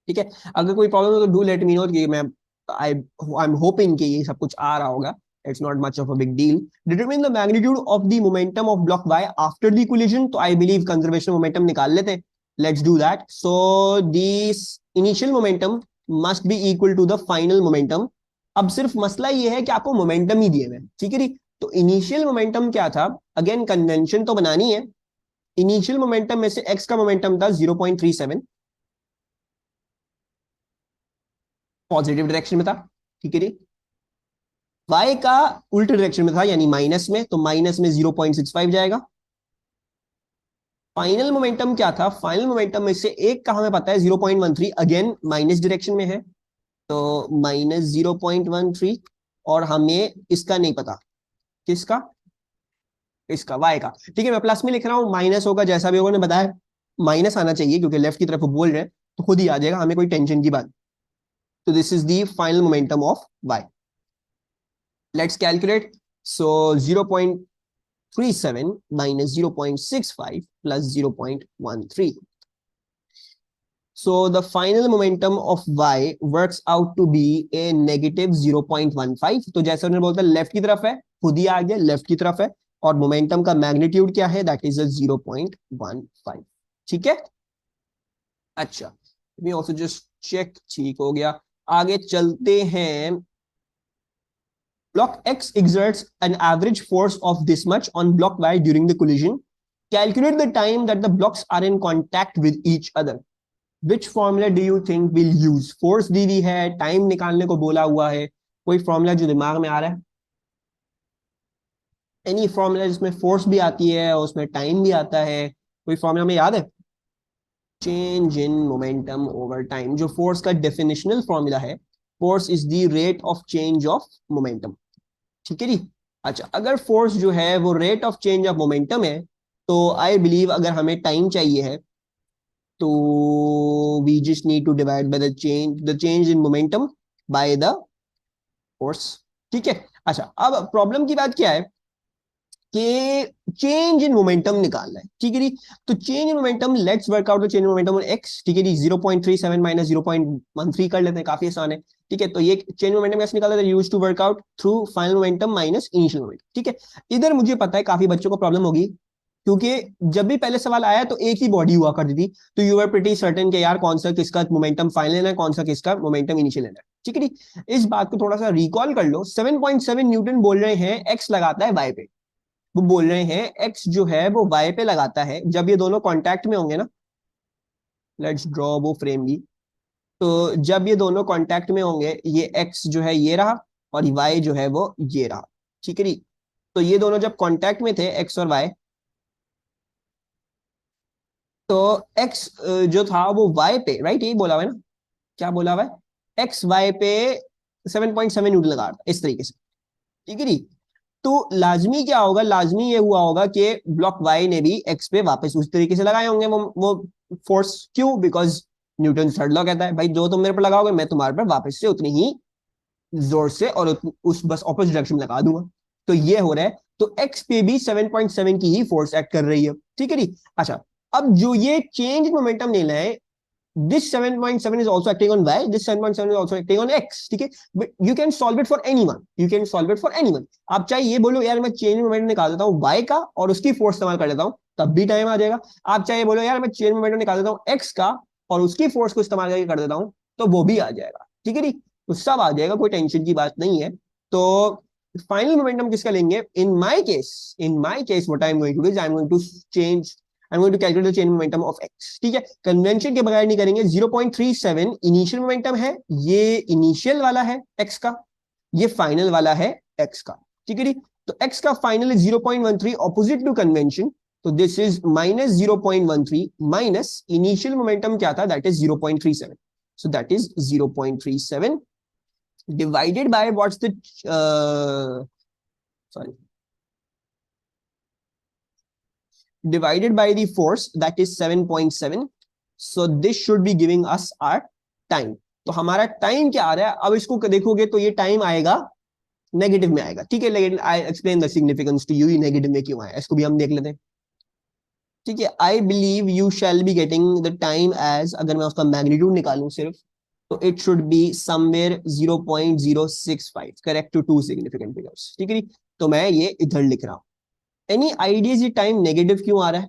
ठीक है अगर कोई प्रॉब्लम हो तो डू लेट मी नो कि मैं I'm hoping कि ये सब कुछ आ रहा होगा it's not much of a big deal determine the magnitude of the momentum of block y after the collision तो I believe conservation momentum निकाल लेते हैं let's do that so this initial momentum must be equal to the final momentum अब सिर्फ मसला ये है कि आपको मोमेंटम ही दिए हुए ठीक है जी तो इनिशियल मोमेंटम क्या था अगेन कन्वेंशन तो बनानी है इनिशियल मोमेंटम में से x का मोमेंटम था 0.37 पॉजिटिव डायरेक्शन में था ठीक है जी y का उल्टे डायरेक्शन में था यानी माइनस में तो माइनस में 0.65 जाएगा फाइनल मोमेंटम क्या था फाइनल मोमेंटम में से एक का हमें पता है 0.13 अगेन माइनस डायरेक्शन में है तो माइनस 0.13 और हमें इसका नहीं पता किसका इसका y का ठीक है मैं प्लस में लिख रहा हूं माइनस होगा जैसा भी होगा ने बताया माइनस आना चाहिए क्योंकि लेफ्ट की तरफ बोल रहे हैं तो खुद ही आ जाएगा हमें कोई टेंशन की बात So this is the final momentum of y. Let's calculate. So 0.37 minus 0.65 plus 0.13. So the final momentum of y works out to be a negative 0.15. तो जैसे उन्होंने बोलता है लेफ्ट की तरफ है खुद ही आ गया लेफ्ट की तरफ है और मोमेंटम का मैग्नीट्यूड क्या है दैट इज 0.15 ठीक है अच्छा let me also just check ठीक हो गया आगे चलते हैं block x exerts an average force of this much on block y during the collision calculate the time that the blocks are in contact with each other, which formula do you think will use? Force दी हुई है, time निकालने को बोला हुआ है, कोई formula जो दिमाग में आ रहा है? एनी फॉर्मूला जिसमें फोर्स भी आती है और उसमें टाइम भी आता है, कोई फॉर्मूला में याद है? Change in momentum over time, जो फोर्स का डेफिनेशनल फॉर्मूला है, force is the rate of change of momentum. ठीक है जी। अच्छा, अगर फोर्स जो है वो rate of change of momentum है, तो आई बिलीव अगर हमें टाइम चाहिए है तो we just need to divide by the change in momentum by the force. ठीक है। अच्छा, अब प्रॉब्लम की बात क्या है कि चेंज इन मोमेंटम निकालना है। ठीक है जी। तो change in momentum, let's work out the change in momentum on x. ठीक है जी, 0.37 माइनस 0.13 कर लेते हैं, काफी आसान है। ठीक है, तो ये चेंज मोमेंटम कैसे निकाला था? Use to work out through final momentum minus initial momentum. ठीक है, इधर मुझे पता है काफी बच्चों को प्रॉब्लम होगी, क्योंकि जब भी पहले सवाल आया तो एक ही बॉडी हुआ करती थी, तो यू आर प्रीटी सर्टेन कि यार कौन सा किसका मोमेंटम फाइनल लेना है, कौन सा किसका मोमेंटम इनिशियल लेना है। ठीक है जी। इस बात को थोड़ा सा रिकॉल कर लो। 7.7 न्यूटन बोल रहे हैं एक्स लगाता है वाई पे, वो बोल रहे हैं एक्स जो है वो वाई पे लगाता है जब ये दोनों कांटेक्ट में होंगे ना। लेट्स ड्रॉ वो फ्रेम भी। तो जब ये दोनों कांटेक्ट में होंगे, ये एक्स जो है ये रहा और वाई जो है वो ये रहा। ठीक है जी। तो ये दोनों जब कांटेक्ट में थे, एक्स और वाई, तो एक्स जो था वो वाई पे, राइट, यही बोला हुआ है ना? क्या बोला हुआ है? एक्स वाई पे 7.7 न्यूटन लगा रहा था, इस तरीके से। ठीक है जी। तो लाजमी क्या होगा? लाजमी ये हुआ होगा कि ब्लॉक वाई ने भी एक्स पे वापस उस तरीके से लगाए होंगे वो फोर्स। क्यों? बिकॉज न्यूटन थर्ड लॉ कहता है भाई जो तुम मेरे पर लगाओगे मैं तुम्हारे पर वापस से उतनी ही जोर से और उस बस ऑपोजिट डायरेक्शन में लगा दूंगा। तो ये हो रहा है। तो एक्स पे भी 7.7 की ही फोर्स एक्ट कर रही है। ठीक है जी। अच्छा, अब जो ये चेंज मोमेंटम लेना है, this 7.7 is also acting on y, this 7.7 is also acting on x। ठीक है, but you can solve it for anyone, you can solve it for anyone। आप चाहे ये बोलो यार मैं चेंज मोमेंट निकाल देता हूँ y का और उसकी फोर्स इस्तेमाल कर लेता हूँ, तब भी टाइम आ जाएगा। आप चाहे बोलो यार मैं चेंज मोमेंट निकाल देता हूँ x का और उसकी फोर्स को इस्तेमाल करके कर देता हूँ, तो वो भी आ जाएगा। ठीक है जी। तो सब आ जाएगा, कोई टेंशन की बात नहीं है। तो फाइनल मोमेंटम किसका लेंगे? In my case what I am going to do is I am going to change, I am going to calculate the change momentum of X. ठीक है, कन्वेंशन के बगैर नहीं करेंगे। 0.37 इनिशियल मोमेंटम है, ये इनिशियल वाला है एक्स का, ये फाइनल वाला है एक्स का। ठीक है जी। तो एक्स का final is 0.13 opposite to convention, तो this is minus 0.13 minus initial momentum क्या था? That is 0.37। So that is 0.37 divided by what's the sorry, divided by the force that is 7.7। so this should be giving us our time। तो हमारा time क्या आ रहा है? अब इसको देखोगे तो ये टाइम आएगा नेगेटिव में आएगा। ठीक है, लेकिन I explain the significance to you, ये नेगेटिव में क्यों आया इसको भी हम देख लेते हैं। ठीक है, I believe you shall be getting the time as, अगर मैं उसका मैग्नीट्यूड निकालूं सिर्फ, तो it should be somewhere 0.065 correct to two significant figures. ठीक है, तो मैं ये इधर लिख रहा हूं। एनी आइडियाज ये टाइम नेगेटिव क्यों आ रहा है?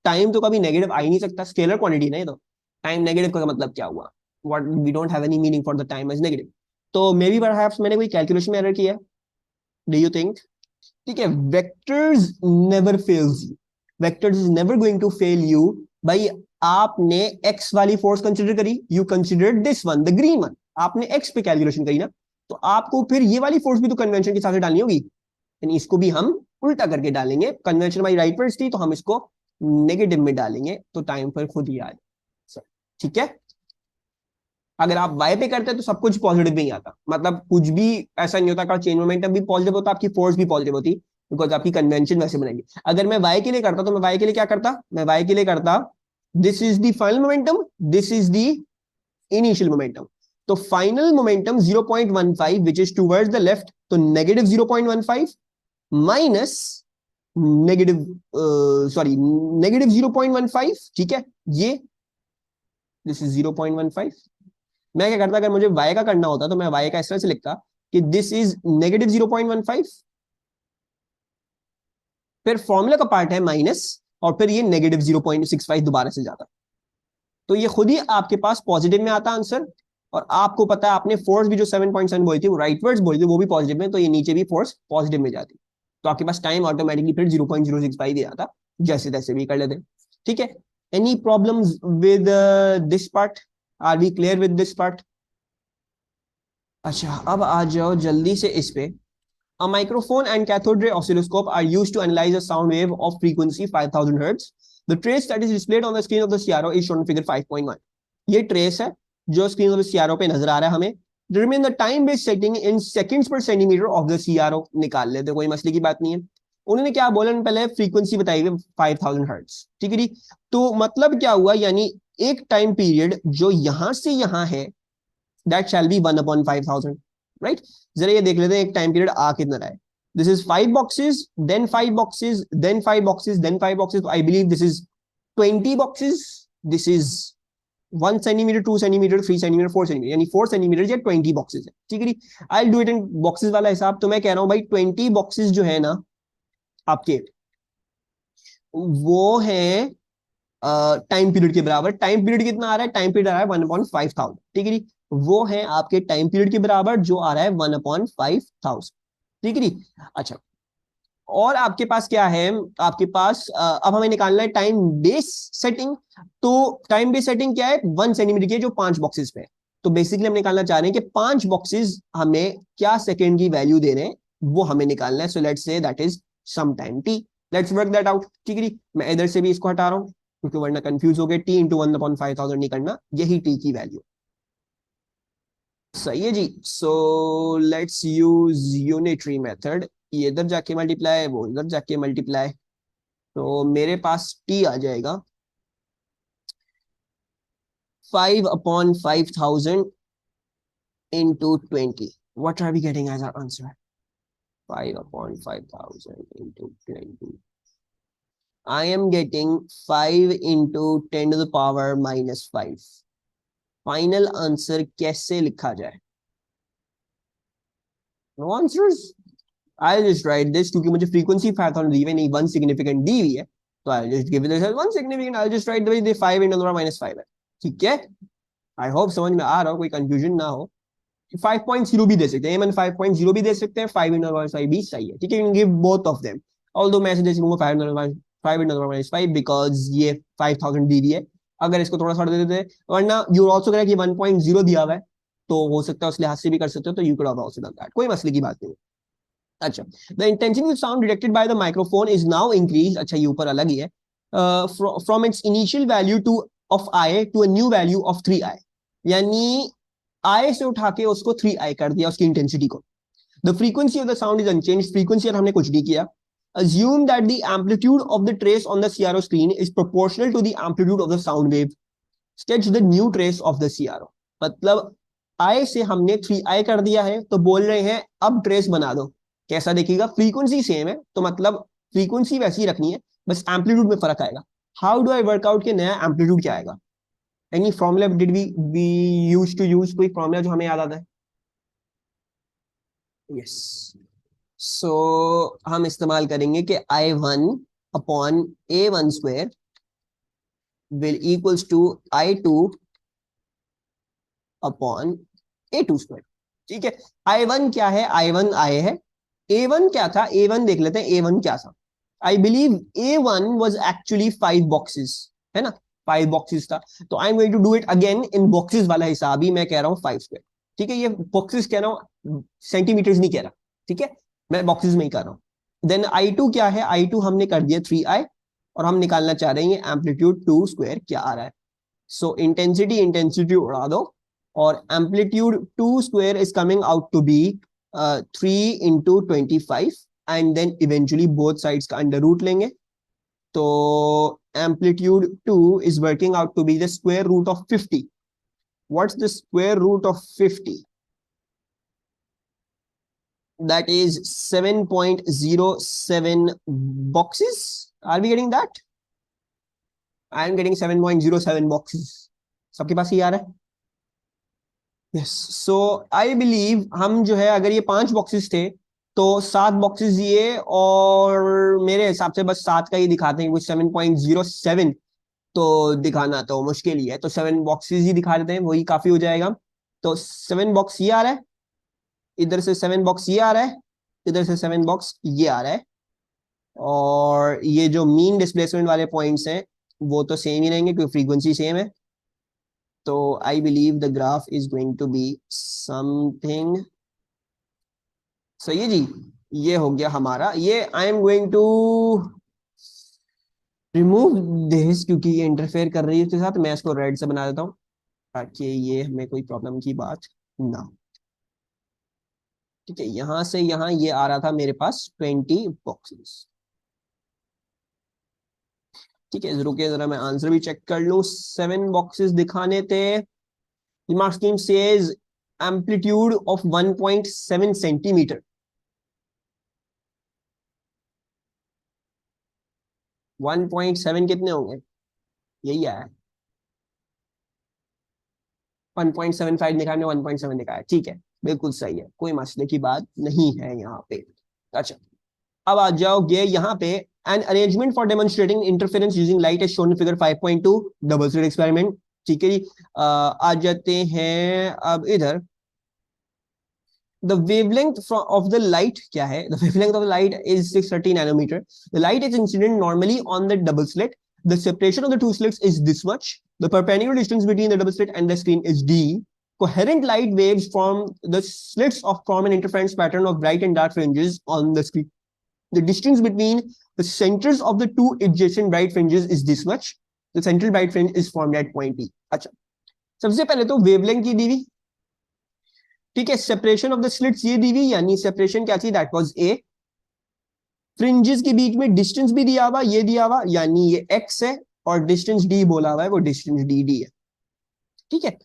टाइम तो कभी नेगेटिव आ ही नहीं सकता, स्केलर क्वांटिटी नहीं। तो टाइम नेगेटिव का मतलब क्या हुआ? What, we don't have any meaning for the time as negative. तो मे बी परहैप्स मैंने कोई कैलकुलेशन में एरर किया है, डू यू थिंक? ठीक है, vectors never fails you, vectors is never going to fail you. भाई आपने एक्स वाली फोर्स कंसिडर करी, you consider this one the green one, आपने एक्स पे कैलकुलेशन करी ना, तो आपको फिर ये वाली फोर्स भी तो कन्वेंशन के साथ डालनी होगी, यानी इसको भी हम उल्टा करके डालेंगे। कन्वेंशन हमारी राइट वर्ड्स थी तो हम इसको नेगेटिव में डालेंगे, तो टाइम पर खुद ही आ जाए। ठीक है, अगर आप वाई पे करते हैं तो सब कुछ पॉजिटिव में ही आता, मतलब कुछ भी ऐसा नहीं होता कि चेंज मोमेंटम भी पॉजिटिव होता, आपकी फोर्स भी पॉजिटिव होती, बिकॉज आपकी कन्वेंशन वैसे बनेगी। अगर मैं वाई के लिए करता तो मैं वाई के लिए क्या करता? मैं वाई के लिए करता this is the final momentum, this is the initial momentum. तो final momentum 0.15 which is towards the left, तो negative 0.15 minus negative sorry negative 0.15। ठीक है, ये दिस इज 0.15। मैं क्या करता, अगर मुझे y का करना होता तो मैं y का इस तरह से लिखता कि दिस इज नेगेटिव 0.15, फिर फॉर्मूला का पार्ट है माइनस, और फिर ये नेगेटिव 0.65 दोबारा से जाता, तो ये खुद ही आपके पास पॉजिटिव में आता आंसर। और आपको पता है आपने फोर्स भी जो 7.7 बोली थी वो राइटवर्ड्स बोली थी, वो भी पॉजिटिव में, तो ये नीचे भी फोर्स पॉजिटिव में जाती। तो आपके पास टाइम ऑटोमेटिकली फिर 0.065 ही आता, जैसे तैसे भी कर लेते। ठीक है, any problems with this part? Are we clear with this part? अच्छा, अब आ जाओ जल्दी से इस पे। A microphone and cathode ray oscilloscope are used to analyze a sound wave of frequency 5000 Hz. The trace that is displayed on the screen of the CRO is shown in figure 5.1. ये trace है जो screen of CRO पे नजर आ रहा है हमें। Determine the time based setting in seconds पर centimetre of the CRO, निकाल लेते, कोई मसले की बात नहीं है। उन्होंने क्या बोला, पहले फ्रीक्वेंसी बताई हुई 5000 हर्ट्ज, ठीक है जी। तो मतलब क्या हुआ, यानी एक टाइम पीरियड जो यहां से यहां है, दैट शैल बी 1/5000, राइट। जरा ये देख लेते हैं एक टाइम पीरियड आ कितना रहा है। This is 5 boxes, then 5 boxes, then 5 boxes, then 5 boxes. I believe this is 20 boxes. This is 1 centimetre, 2 centimetre, 3 centimetre, 4 centimetre, यानी 4 सेंटीमीटर या 20 बॉक्सेस है, ठीक है जी। I do it in boxes वाला हिसाब। तो मैं कह रहा हूँ भाई 20 बॉक्सेस जो है ना आपके, वो है टाइम पीरियड के बराबर। टाइम पीरियड कितना आ रहा है? टाइम पीरियड आ रहा है 1/5000, ठीक है जी। वो है आपके टाइम पीरियड के बराबर जो आ रहा है 1/5000, ठीक है जी। अच्छा, और आपके पास क्या है? आपके पास अब हमें निकालना है टाइम बेस सेटिंग। तो टाइम बेस सेटिंग क्या है? 1 सेंटीमीटर की, जो 5 बॉक्सेस पे। तो बेसिकली हम निकालना चाह रहे हैं कि 5 बॉक्सेस हमें क्या सेकेंड की वैल्यू दे रहे हैं, वो हमें निकालना है। So let's say that is some time T. Let's work that out, ठीक है जी। मैं इधर से भी इसको हटा रहा हूँ क्योंकि वरना कंफ्यूज हो गए। टी इंटू 1/5000 नहीं करना, यही टी की वैल्यू। सही है जी। So let's use unitary method. ये इधर जाके मल्टीप्लाई, वो इधर जाके मल्टीप्लाई। तो मेरे पास टी आ जाएगा 5/5000 into 20. What are we getting as our answer? 5/5000 into 20. I am getting 5 into 10 to the power minus 5. Final answer कैसे लिखा जाए? No answers. I just write this, क्योंकि मुझे फ्रीक्वेंसी 5000 दी हुई नहीं, वन सिग्निफिकेंट दी हुई है। तो I just give this as one significant. I just write the 5 into 10 minus 5 है, ठीक है। आई होप समझ में आ रहा हो, कोई कंफ्यूजन ना हो। 5.0 भी दे सकते हैं, एमन 5.0 भी दे सकते हैं, 5 into 5 भी सही है, ठीक है। Give both of them. Although मैं सजेस्ट करूंगा 5 into 5 बिकॉज ये 5000 दी हुई है। अगर इसको थोड़ा सा दे देते, वरना यू ऑल्सो कह कि 1.0 दिया हुआ है, तो हो सकता है उस लिहाज से भी कर सकते हो। तो you can also done that, कोई मसले की बात नहीं। अच्छा, the intensity of sound detected by the microphone is now increase. अच्छा, ये ऊपर अलग ही है। From its initial value to of I to a new value of 3i, यानी आई से उठा के उसको 3i कर दिया, उसकी इंटेंसिटी को। The frequency of the sound is unchange. Frequency हमने कुछ नहीं किया। assume that the amplitude of the trace on the CRO screen is proportional to the amplitude of the sound wave. Sketch the new trace of the CRO. मतलब I से हमने 3i कर दिया है, तो बोल रहे हैं अब ट्रेस बना दो। कैसा देखिएगा? फ्रीक्वेंसी सेम है, तो मतलब फ्रीक्वेंसी वैसी ही रखनी है, बस एम्पलीट्यूड में फर्क आएगा। How do I work out के नया एम्पलीट्यूड क्या आएगा? Any formula did we use to use? कोई फॉर्मूला जो हमें याद आता है? यस। सो हम इस्तेमाल करेंगे कि I1/A1 square will equals to I2/A2 square, ठीक है। I1 क्या है? I1 I है। A1 क्या था? A1 देख लेते हैं A1 क्या था। I believe A1 was actually 5 boxes, है ना? 5 बॉक्सेस था। तो I am going to do it again in boxes वाला हिसाब ही। मैं कह रहा हूँ 5 स्क्वायर, ठीक है। ये बॉक्सेस कह रहा हूँ, सेंटीमीटर्स नहीं कह रहा, ठीक है। मैं बॉक्सेस में ही कर रहा हूँ। देन I2 क्या है? I2 हमने कर दिया 3i, और हम निकालना चाह रहे हैं एम्पलीट्यूड 2 स्क्वायर क्या आ रहा है। सो इंटेंसिटी इंटेंसिटी उड़ा दो, और amplitude 2 square is coming out to be 3 into 25, and then eventually both sides का अंडर रूट लेंगे। तो amplitude 2 is working out to be the square root of 50। What's the square root of 50? That is 7.07 boxes. Are we getting that? I am getting 7.07 boxes. सबके पास ही आ रहा है? Yes. So I believe हम जो है, अगर ये 5 बॉक्सेस थे, तो 7 बॉक्सेस ये, और मेरे हिसाब से बस 7 का ही दिखाते हैं, कुछ 7.07 तो दिखाना तो मुश्किल ही है। तो 7 बॉक्सेस ही दिखा देते हैं, वही काफी हो जाएगा। तो 7 बॉक्स ये आ रहा है, इधर से 7 बॉक्स ये आ रहा है, इधर से 7 बॉक्स ये आ रहा है, और ये जो मीन डिस्प्लेसमेंट वाले पॉइंट्स हैं वो तो सेम ही रहेंगे क्योंकि फ्रीक्वेंसी सेम है। तो I believe the graph is going to be something. सही है जी, ये हो गया हमारा। ये I am going to remove this क्योंकि ये इंटरफेयर कर रही है उसके साथ। मैं इसको रेड से बना देता हूँ ताकि ये हमें कोई प्रॉब्लम की बात ना हो। ठीक है, यहां से यहां ये आ रहा था मेरे पास 20 बॉक्सेस। ठीक है, रुके जरा मैं आंसर भी चेक कर लूं। 7 बॉक्सेस दिखाने थे। Remark scheme says amplitude of 1.7 centimetre. 1.7 कितने होंगे, यही है। 1.75 दिखाया, 1.7 दिखाया, ठीक है, बिल्कुल सही है, कोई मसले की बात नहीं है यहाँ पे। अच्छा, अब आ जाओगे यहाँ पे। An arrangement for demonstrating interference using light as shown figure 5.2 double slit experiment. ठीक है जी, आ जाते हैं अब इधर। the wavelength of the light क्या है? The wavelength of the light is 630 nanometer. The light is incident normally on the double slit. The separation of the two slits is this much. The perpendicular distance between the double slit and the screen is d. Coherent light waves from the slits form an interference pattern of bright and dark fringes on the screen. The distance between the centers of the two adjacent bright fringes is this much. The central bright fringe is formed at point P. अच्छा, सबसे पहले तो wavelength की दी हुई। ठीक है, separation of the slits ये दी हुई, यानी सेपरेशन क्या थी, दैट वाज ए। फ्रिंजेस के बीच में डिस्टेंस भी दिया हुआ, ये दिया हुआ, यानी ये एक्स है, और डिस्टेंस डी बोला हुआ है, वो डिस्टेंस डी डी है। ठीक है,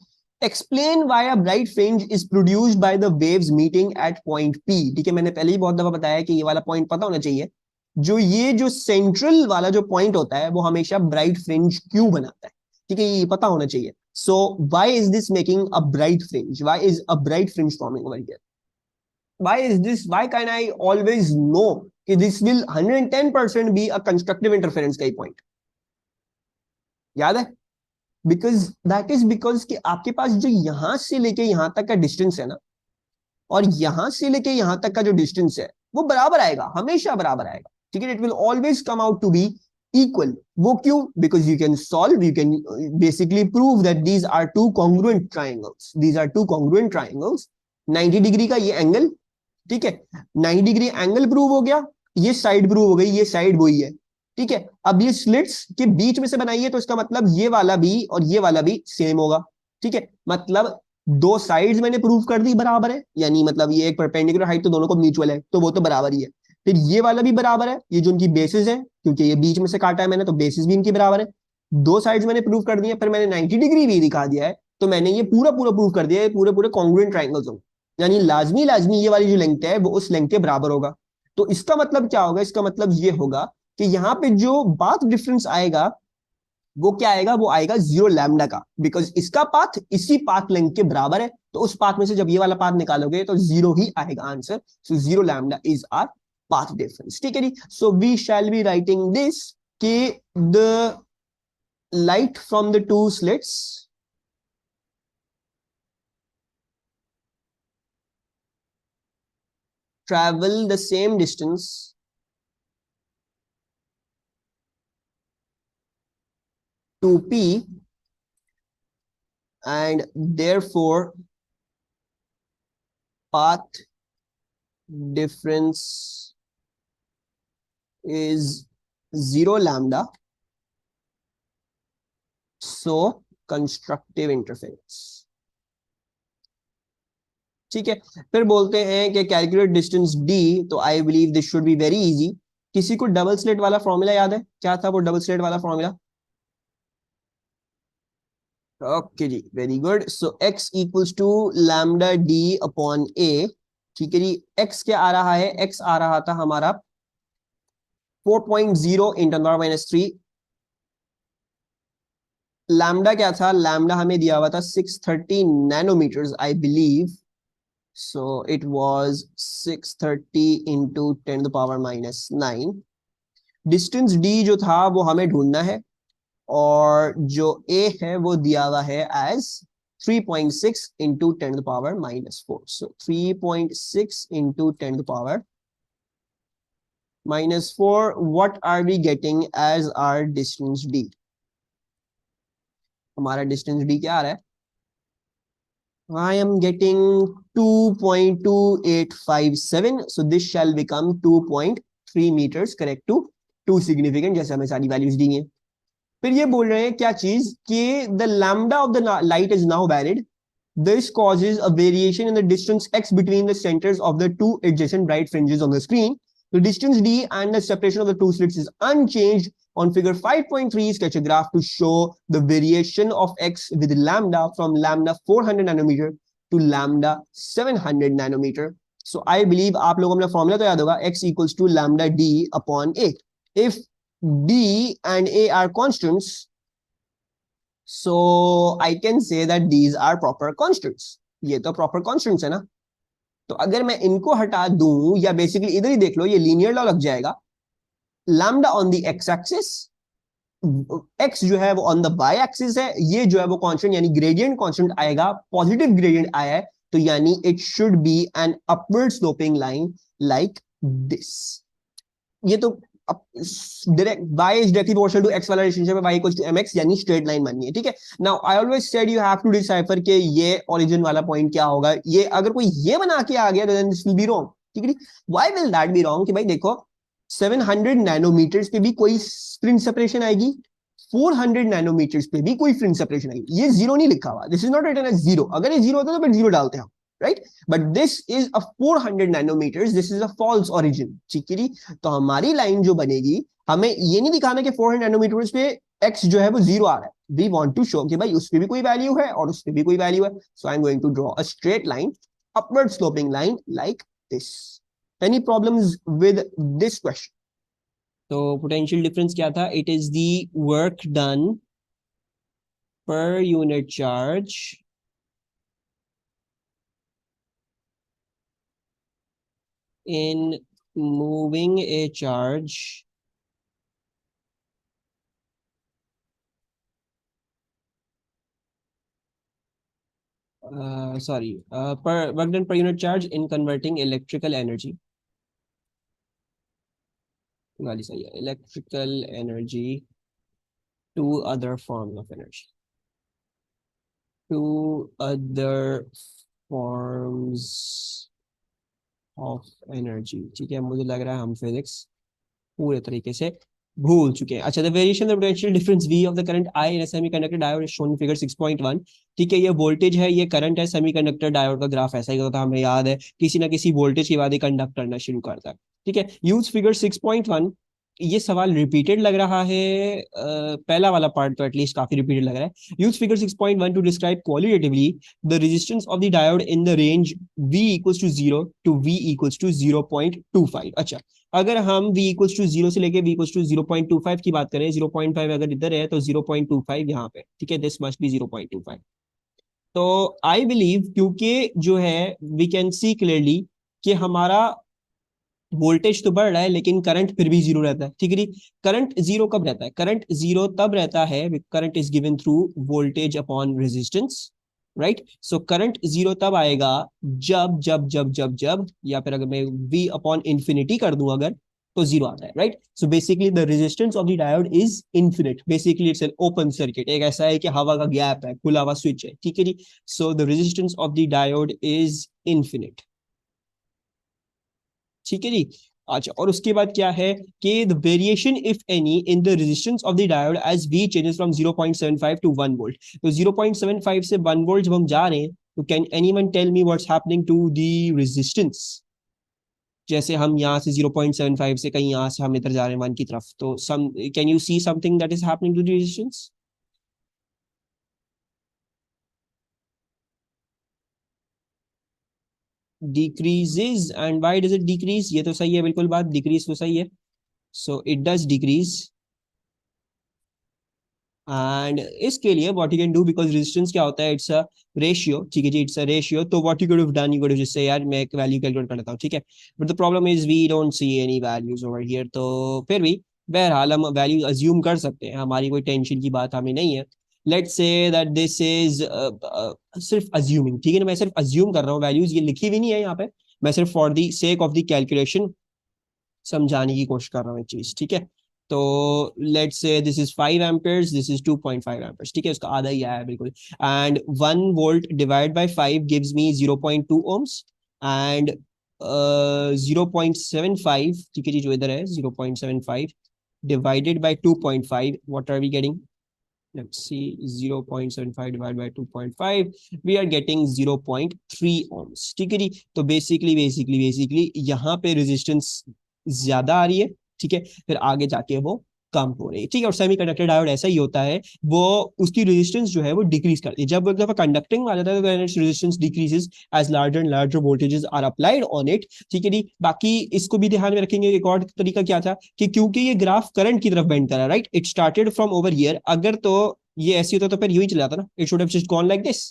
explain why a bright fringe is produced by the waves meeting at point P. ठीक है, मैंने पहले ही बहुत दफा बताया कि ये वाला पॉइंट पता होना चाहिए। जो ये जो सेंट्रल वाला जो पॉइंट होता है वो हमेशा ब्राइट फ्रिंज क्यों बनाता है। ठीक है, ये पता होना चाहिए। So why is this making a bright fringe, why is a bright fringe forming over here, why is this, why can I always know कि this will 110% be a constructive interference का ही point, याद है? Because that is because कि आपके पास जो यहां से लेके यहां तक का डिस्टेंस है ना, और यहां से लेके यहां तक का जो डिस्टेंस है वो बराबर आएगा, हमेशा बराबर आएगा। ठीक है, it will always come out to be equal. वो क्यों? Because you can solve, you can basically prove that these are two congruent triangles, these are two congruent triangles. 90 degree का ये एंगल, ठीक है, 90 डिग्री एंगल प्रूव हो गया, ये side prove हो गई, ये साइड वही है। ठीक है, अब ये स्लिट्स के बीच में से बनाई है तो इसका मतलब ये वाला भी और ये वाला भी सेम होगा। ठीक है, मतलब दो साइड्स मैंने प्रूव कर दी बराबर है, यानी मतलब ये एक परपेंडिकुलर हाइट तो दोनों को म्यूचुअल है, तो वो तो बराबर ही है। फिर ये वाला भी बराबर है, ये जो उनकी बेसिस है, क्योंकि ये बीच में से काटा है मैंने, तो बेसिस भी इनकी बराबर है। दो साइड्स मैंने प्रूव कर दिया, फिर मैंने 90 डिग्री भी दिखा दिया है, तो मैंने ये पूरा पूरा प्रूव कर दिया है, पूरे पूरे कॉन्ग्रुएंट ट्राइंगल्स होंगे, यानी लाजमी लाजमी ये वाली जो लेंथ है वो उस लेंथ के बराबर होगा। तो इसका मतलब क्या होगा, इसका मतलब ये होगा कि यहाँ पे जो पाथ डिफरेंस आएगा वो क्या आएगा, वो आएगा 0 लैम्डा का, बिकॉज इसका पाथ इसी पाथ लेंथ के बराबर है, तो उस पाथ में से जब ये वाला पाथ निकालोगे तो 0 ही आएगा answer. So 0 lambda is our path difference. ठीक है जी, so we shall be writing this कि the light from the two slits travel the same distance to P, and therefore path difference is 0 lambda, so constructive interference। ठीक है, फिर बोलते हैं कि कैलकुलेट डिस्टेंस डी, तो I believe this should be very easy. किसी को double slit वाला फॉर्मूला याद है? क्या था वो डबल स्लिट वाला फॉर्मूला? ओके जी, very good. So X equals to lambda D upon A. ठीक है जी, एक्स क्या आ रहा है, एक्स आ रहा था हमारा 4.0 इंटू 10⁻³ लैम्डा क्या था, लैम्डा हमें दिया हुआ था 630 nanometres I believe. So it was 630 into 10⁻⁹। Distance d जो था वो हमें ढूंढना है, और जो ए है वो दिया हुआ है as 3.6 into 10⁻⁴। So 3.6 into 10⁻⁴। -4, what are we getting as our distance d? हमारा distance d क्या आ रहा है? I am getting 2.2857, so this shall become 2.3 meters, correct to 2 significant, जैसे हमें सारी वैल्यूज दी हैं. फिर ये बोल रहे हैं क्या चीज कि the lambda of the light is now varied. This causes a variation in the distance x between the centers of the two adjacent bright fringes on the screen. The distance d and the separation of the two slits is unchanged. On figure 5.3, sketch a graph to show the variation of x with lambda from lambda 400 nanometer to lambda 700 nanometer. So I believe आप लोगों को अपना formula तो याद होगा, x equals to lambda d upon a. If d and a are constants, so I can say that these are proper constants. ये तो proper constants है ना. तो अगर मैं इनको हटा दूं, या बेसिकली इधर ही देख लो, ये लीनियर लॉ लग जाएगा. Lambda on the x axis, x जो है वो ऑन द वाई एक्सिस है, ये जो है वो कांस्टेंट यानी ग्रेडियंट कांस्टेंट आएगा, पॉजिटिव ग्रेडियंट आया है, तो यानी it should be an upward sloping line like this. ये तो direct y is directly proportional to x वाला रिलेशनशिप है, y equals to mx, यानी स्ट्रेट लाइन बननी है. ठीक है. Now I always said you have to decipher के ये ओरिजिन वाला पॉइंट क्या होगा. ये अगर कोई ये बना के आ गया then this will be wrong. ठीक है. Why will that be wrong? कि भाई देखो 700 नैनोमीटर्स पे भी कोई फ्रिंज सेपरेशन आएगी, 400 नैनोमीटर्स पे भी कोई फ्रिंज सेपरेशन आएगी. ये जीरो नहीं लिखा हुआ, this is not written as zero. अगर ये जीरो होता तो फिर जीरो डालते हैं, right. But this is a 400 nanometres, this is a false origin. ठीक है. तो हमारी लाइन जो बनेगी, हमें ये नहीं दिखाना कि 400 नैनोमीटर्स पे x जो है वो जीरो आ रहा है. वी वांट टू शो कि भाई उस पे भी कोई वैल्यू है और उस पे भी कोई वैल्यू है. So I am going to draw a straight line, upward sloping line like this. Any problems with this question? तो पोटेंशियल डिफरेंस क्या था? It is the work done per unit charge in moving a charge per work done per unit charge in converting electrical energy. वाली सही है. Electrical energy to other forms of energy. To other forms of energy. ठीक है. मुझे लग रहा है हम फिजिक्स पूरे तरीके से भूल चुके हैं. अच्छा, the variation the potential difference V of the current I in a semiconductor diode is shown in figure 6.1. ठीक है. ये वोल्टेज है, ये करंट है. सेमीकंडक्टर डायोड का ग्राफ ऐसा ही होता है, हमें याद है. किसी ना किसी वोल्टेज के बाद ये कंडक्ट करना शुरू करता है. ठीक है. Use figure 6.1. ये सवाल रिपीटेड लग रहा है. पहला वाला पार्ट तो एटलीस्ट काफी रिपीटेड लग रहा है. Use figure 6.1 to describe qualitatively the resistance of the diode in the range V equals to 0 to V equals to 0.25. अच्छा, अगर हम v इक्वल्स टू 0 से लेके v इक्वल्स टू 0.25 की बात करें, 0.5 अगर इधर है तो 0.25 यहाँ पे. ठीक है. This must be 0.25. तो आई बिलीव, क्योंकि जो है वी कैन सी क्लियरली कि हमारा वोल्टेज तो बढ़ रहा है लेकिन करंट फिर भी जीरो रहता है. ठीक है. करंट जीरो कब रहता है? करंट जीरो तब रहता है, current is given through voltage upon resistance, right. So current zero तब आएगा जब जब जब जब जब, या फिर अगर मैं v अपॉन इंफिनिटी कर दूं अगर, तो जीरो आता है, right. So basically the resistance of the diode is infinite. Basically it's an open circuit. एक ऐसा है कि हवा का गैप है, खुला हुआ स्विच है. ठीक है. So the resistance of the diode is infinite. ठीक है जी. अच्छा, और उसके बाद क्या है कि the variation if any in the resistance of the diode as V changes from 0.75 to 1 volt. तो 0.75 से 1 वोल्ट जब हम जा रहे हैं, तो can anyone tell me what's happening to the resistance? जैसे हम यहाँ से 0.75 से कहीं यहाँ से हम इधर जा रहे हैं 1 की तरफ, तो some can you see something that is happening to the resistance? decreases. and why does it decrease? ये तो सही है बिल्कुल बात, decrease तो सही है. so it does decrease. And इसके लिए what you can do, because resistance क्या होता है? It's a ratio. ठीक है जी. It's a ratio. तो what you could have done, you could have just say यार मैं एक वैल्यू कैलकुलेट कर लेता हूँ. ठीक है. But the problem is we don't see any values over here. तो फिर भी बहरहाल हम वैल्यू अज्यूम कर सकते हैं, हमारी कोई टेंशन की बात हमें नहीं है. Let's say that this is सिर्फ अज्यूमिंग. ठीक है ना. मैं सिर्फ अज्यूम कर रहा हूँ, वैल्यूज ये लिखी हुई नहीं है यहाँ पे. मैं सिर्फ for the sake of the calculation समझाने की कोशिश कर रहा हूँ एक चीज, ठीक है। तो let's say this is 5 Ampere's, this is 2.5 Ampere's, ठीक है, उसका आधा ही आया है बिल्कुल। And 1 volt divide by 5 gives me 0.2 ohms and 0.75, ठीक है जी, जो इधर है 0.75 divided by 2.5, what are we getting? Let's see, 0.75 divided by 2.5, we are getting 0.3 ohms, ठीक है जी। तो बेसिकली यहाँ पे रेजिस्टेंस ज्यादा आ रही है, ठीक है, फिर आगे जाके वो कम हो रही है, ठीक है। और सेमीकंडक्टर डायोड ऐसा ही होता है, वो उसकी रेजिस्टेंस जो है वो डिक्रीज करती है। जब एक दफा कंडक्टिंग आ जाता है तो it's resistance decreases as larger and larger voltages are applied on it, ठीक है जी। बाकी इसको भी ध्यान में रखेंगे, एक और तरीका क्या था कि क्योंकि ये ग्राफ करंट की तरफ बेंड कर रहा है, right, it started from over here, अगर तो ये ऐसी होता तो फिर यूं ही चला जाता ना, it should have just gone like this,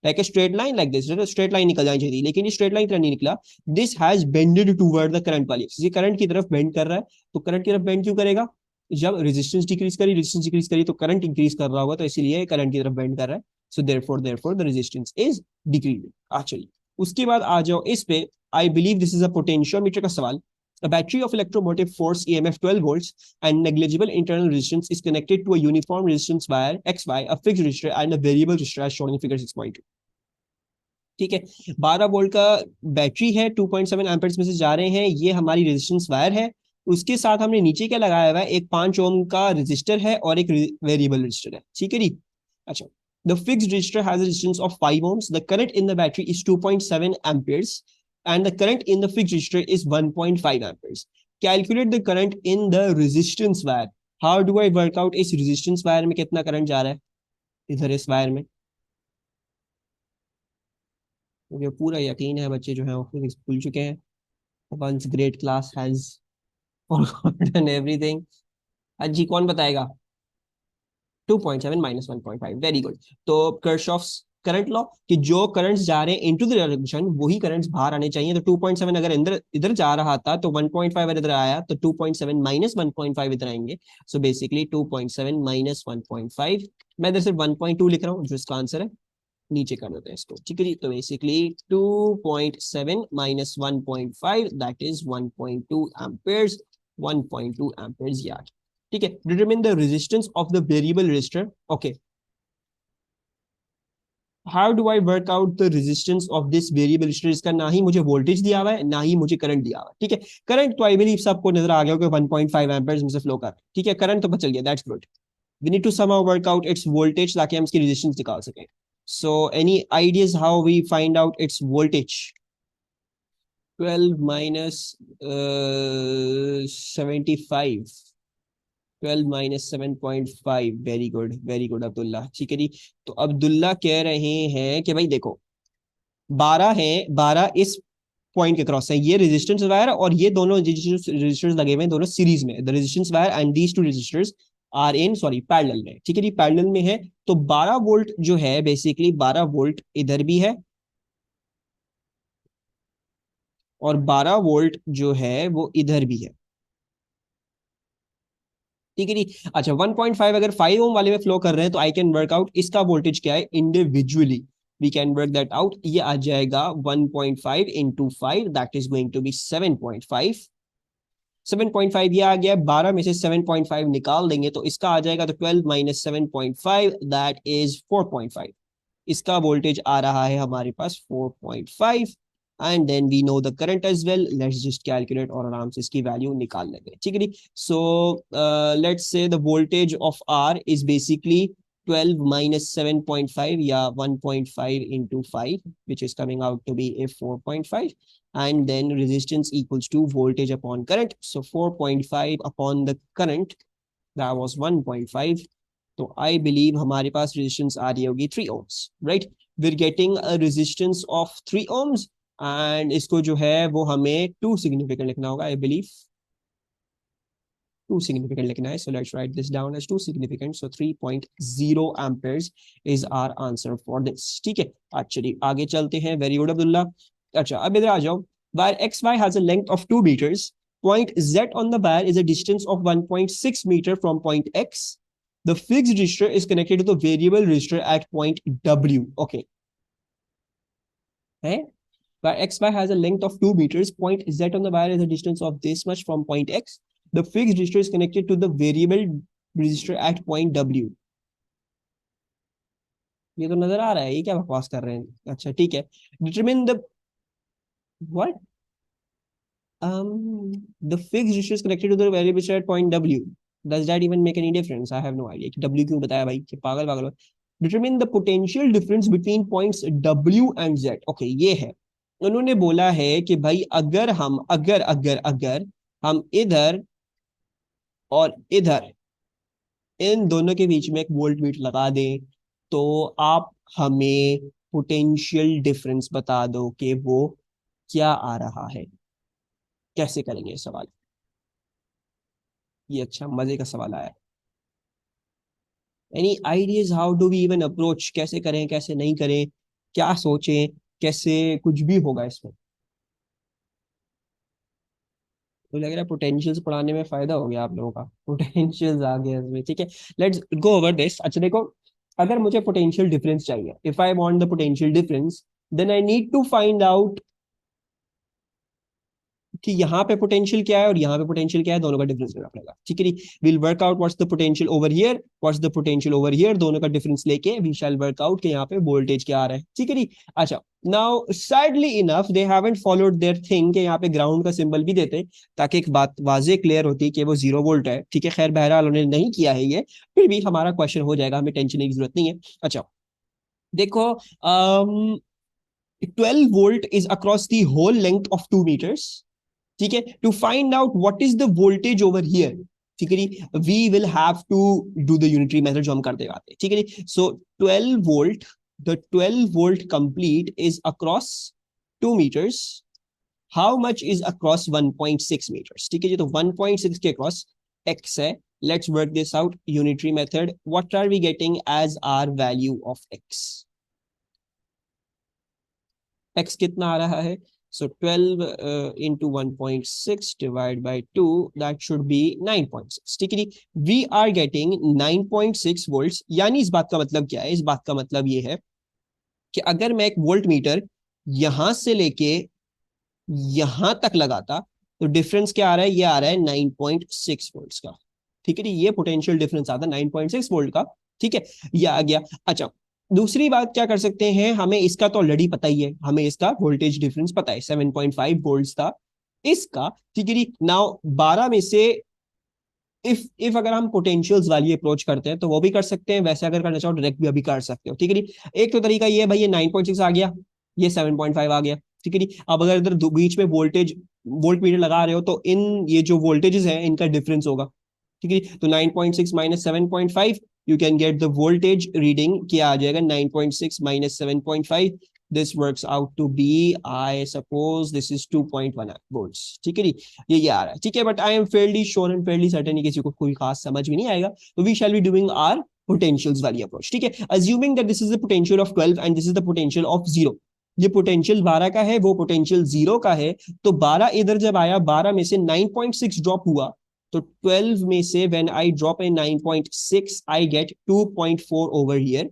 like a straight line, like this, straight line निकल जानी चाहिए, लेकिन ये स्ट्रेट लाइन तरह नहीं निकला। This has bended toward the current वाली, ये करंट की तरफ बेंड कर रहा है। तो करंट की तरफ बेंड क्यों करेगा? जब रेजिस्टेंस डिक्रीज करी तो करंट इंक्रीज कर रहा होगा, तो इसीलिए करंट की तरफ बेंड कर रहा है। So therefore the resistance is decreasing. चलिए उसके बाद आ जाओ इस पे, आई believe this is a potentiometer का सवाल। A battery of electromotive force EMF 12 volts and negligible internal resistance is connected to a uniform resistance wire XY, a fixed resistor and a variable resistor as shown in figure 6.2, ठीक है। 12 volt का battery है, 2.7 Ampere's में से जा रहे हैं, ये हमारी रेजिस्टेंस वायर है। उसके साथ हमने नीचे क्या लगाया हुआ है, एक 5 ओम का रेजिस्टर है और एक वेरिएबल रेजिस्टर है, ठीक है जी। अच्छा, the fixed resistor has a resistance of 5 ohms, the current in the battery is 2.7 amperes and the current in the fixed resistor is 1.5 amperes. Calculate the current in the resistance wire. How do I work out इस resistance wire में कितना current जा रहा है इधर इस wire में? मुझे पूरा यकीन है बच्चे जो है वो फिजिक्स भूल चुके हैं। Once great class has forgotten everything. जी कौन बताएगा? 2.7 माइनस 1.5, वेरी गुड। तो किरचॉफ्स करंट लॉ कि जो करंट्स जा रहे हैं इनटू द डायरेक्शन वही करंट्स बाहर आने चाहिए। तो 2.7 अगर इधर इधर जा रहा था तो 1.5 अगर इधर आया तो 2.7 माइनस 1.5 इधर आएंगे। सो बेसिकली 2.7 माइनस 1.5, मैं इधर सिर्फ 1.2 लिख रहा हूँ जो इसका आंसर है, नीचे कर देते हैं इसको, ठीक है जी। तो basically 2.7 minus 1.5 that is 1.2 amperes, 1.2 amperes यार्ड, ठीक है। Determine the resistance of the variable resistor, okay. How do I work out the resistance of this variable resistor? इसका ना ही मुझे वोल्टेज दिया हुआ है ना ही मुझे करंट दिया हुआ है, ठीक है। करंट तो आई बिलीव सबको नजर आ गया होगा 1.5 एम्पेयर्स में से फ्लो कर, ठीक है, करंट तो बचल गया, that's good. We need to somehow work out its voltage ताकि हम इसकी resistance निकाल सकें। So any ideas how we find out its voltage? 12 minus 75, 12 minus 7.5, very good Abdullah, ठीक है जी। तो अब्दुल्ला कह रहे हैं कि भाई देखो 12 है, 12 इस पॉइंट के क्रॉस है, ये रेजिस्टेंस वायर और ये दोनों रेजिस्टर्स लगे हुए हैं दोनों सीरीज में, the resistance wire and these two resistors are in sorry parallel में, ठीक है जी, पैरेलल में है। तो 12 वोल्ट जो है बेसिकली 12 वोल्ट इधर भी है और 12 वोल्ट जो है वो इधर भी है, ठीक है जी। अच्छा 1.5 अगर 5 ओम वाले में फ्लो कर रहे हैं तो आई कैन वर्क आउट इसका वोल्टेज क्या है individually, we can work that out. ये आ जाएगा 1.5 into 5 that is going to be 7.5, 7.5 ये आ गया, 12 में से 7.5 निकाल देंगे तो इसका आ जाएगा, तो 12 माइनस 7.5 दैट इज 4.5। इसका वोल्टेज आ रहा है हमारे पास 4.5 and then we know the current as well, let's just calculate और आराम से इसकी वैल्यू निकाल लेंगे, ठीक है जी। So let's say the voltage of R is basically 12 minus 7.5 या 1.5 into 5 which is coming out to be a 4.5 and then resistance equals to voltage upon current, so 4.5 upon the current that was 1.5। तो I believe हमारे पास resistance आ रही होगी 3 ohms, right. We are getting a resistance of 3 ohms and इसको जो है वो हमें to significant लिखना होगा, आई बिलीव टू सिग्निफिकेंट लिखना है। So let's write this down as two significant, so 3.0 amperes is our answer for this, ठीक है। अच्छा जी आगे चलते हैं, वेरी गुड अब्दुल्ला। अच्छा अब इधर आ जाओ, wire X Y has a length of 2 meters, point z on the wire is a distance of 1.6 meter from point x, the fixed resistor is connected to the variable resistor at point w, okay है। where xy has a length of 2 meters, point z on the wire is a distance of this much from point x. The fixed register is connected to the variable register at point w. ये तो नजर आ रहा है, ये क्या बकवास कर रहे हैं? अच्छा ठीक है, determine the what the fixed register is connected to the variable register at point w. Does that even make any difference? I have no idea कि w क्यों बताया भाई, कि पागल पागल। determine the potential difference between points w and z. okay, ये है, उन्होंने बोला है कि भाई अगर हम अगर अगर अगर हम इधर और इधर इन दोनों के बीच में एक वोल्ट मीटर लगा दें, तो आप हमें पोटेंशियल डिफरेंस बता दो कि वो क्या आ रहा है। कैसे करेंगे ये सवाल? ये अच्छा मजे का सवाल आया। Any ideas how do we even approach, कैसे करें कैसे नहीं करें, क्या सोचें, कैसे कुछ भी होगा इसमें? तो लग रहा है पोटेंशियल्स पढ़ाने में फायदा हो गया आप लोगों का, पोटेंशियल्स आ गए इसमें। ठीक है, लेट्स गो ओवर दिस। अच्छा देखो, अगर मुझे पोटेंशियल डिफरेंस चाहिए, if I want the potential difference, then I need to find out कि यहाँ पे पोटेंशियल क्या है और यहाँ पे पोटेंशियल क्या है, दोनों का डिफरेंस लेना पड़ेगा। ठीक है, will work out what's the potential over here, what's the potential over here, दोनों का डिफरेंस लेके वी शैल वर्क आउट कि यहाँ पे वोल्टेज क्या आ रहा है। ठीक है, अच्छा now sadly enough they haven't followed there thing, कि यहाँ पे ग्राउंड का सिंबल भी देते ताकि एक बात वाजे क्लियर होती कि वो 0 वोल्ट है। ठीक है, खैर बहरहाल उन्होंने नहीं किया है ये, फिर भी हमारा क्वेश्चन हो जाएगा, हमें टेंशन की जरूरत नहीं है। अच्छा देखो, 12 volt is across the whole length of 2 meters। ठीक है, to find out what is the voltage over here, ठीक है जी, we will have to do the unitary method जो हम करते आते हैं। ठीक है जी, so 12 volt, the 12 volt complete is across 2 meters। How much is across 1.6 meters? ठीक है जी, तो 1.6 के अक्रॉस x है। Let's work this out unitary method. What are we getting as our value of x? x कितना आ रहा है? So 12 into 1.6 divided by 2, that should be 9.6। ठीक है जी, we are getting 9.6 volts। यानी इस बात का मतलब क्या है? इस बात का मतलब ये है कि अगर मैं एक वोल्ट मीटर यहां से लेके यहां तक लगाता, तो डिफरेंस क्या आ रहा है? ये आ रहा है 9.6 वोल्ट्स का। ठीक है जी, ये पोटेंशियल डिफरेंस आता है 9.6 वोल्ट का। ठीक है, ये आ गया। अच्छा दूसरी बात क्या कर सकते हैं, हमें इसका तो ऑलरेडी पता ही है, हमें इसका वोल्टेज डिफरेंस पता है 7.5 वोल्ट्स था इसका। ठीक है जी, नाउ 12 में से इफ अगर हम पोटेंशियल्स वाली अप्रोच करते हैं तो वो भी कर सकते हैं, वैसे अगर करना चाहो डायरेक्ट भी अभी कर सकते हो। ठीक है जी, एक तो तरीका ये है भाई, ये 9.6 आ गया, ये 7.5 आ गया। ठीक है जी, अब अगर इधर बीच में वोल्टेज वोल्ट मीटर लगा रहे हो तो इन ये जो वोल्टेजेस हैं इनका डिफरेंस होगा। ठीक है, तो 9.6 minus 7.5, you can get the voltage reading, क्या आ जाएगा? 9.6 minus 7.5, this works out to be, I suppose this is 2.1 volts। ठीक है जी, ये आ रहा है। ठीक है, but I am fairly sure and fairly certain किसी को कोई खास समझ भी नहीं आएगा, तो we shall be doing our potentials वाली अप्रोच। ठीक है, assuming that this is the potential of 12 and this is the potential of 0। ये पोटेंशियल 12 का है, वो पोटेंशियल 0 का है, तो 12 इधर जब आया, 12 में से 9.6 ड्रॉप हुआ, तो 12 में से when I drop A 9.6 I get 2.4 over here.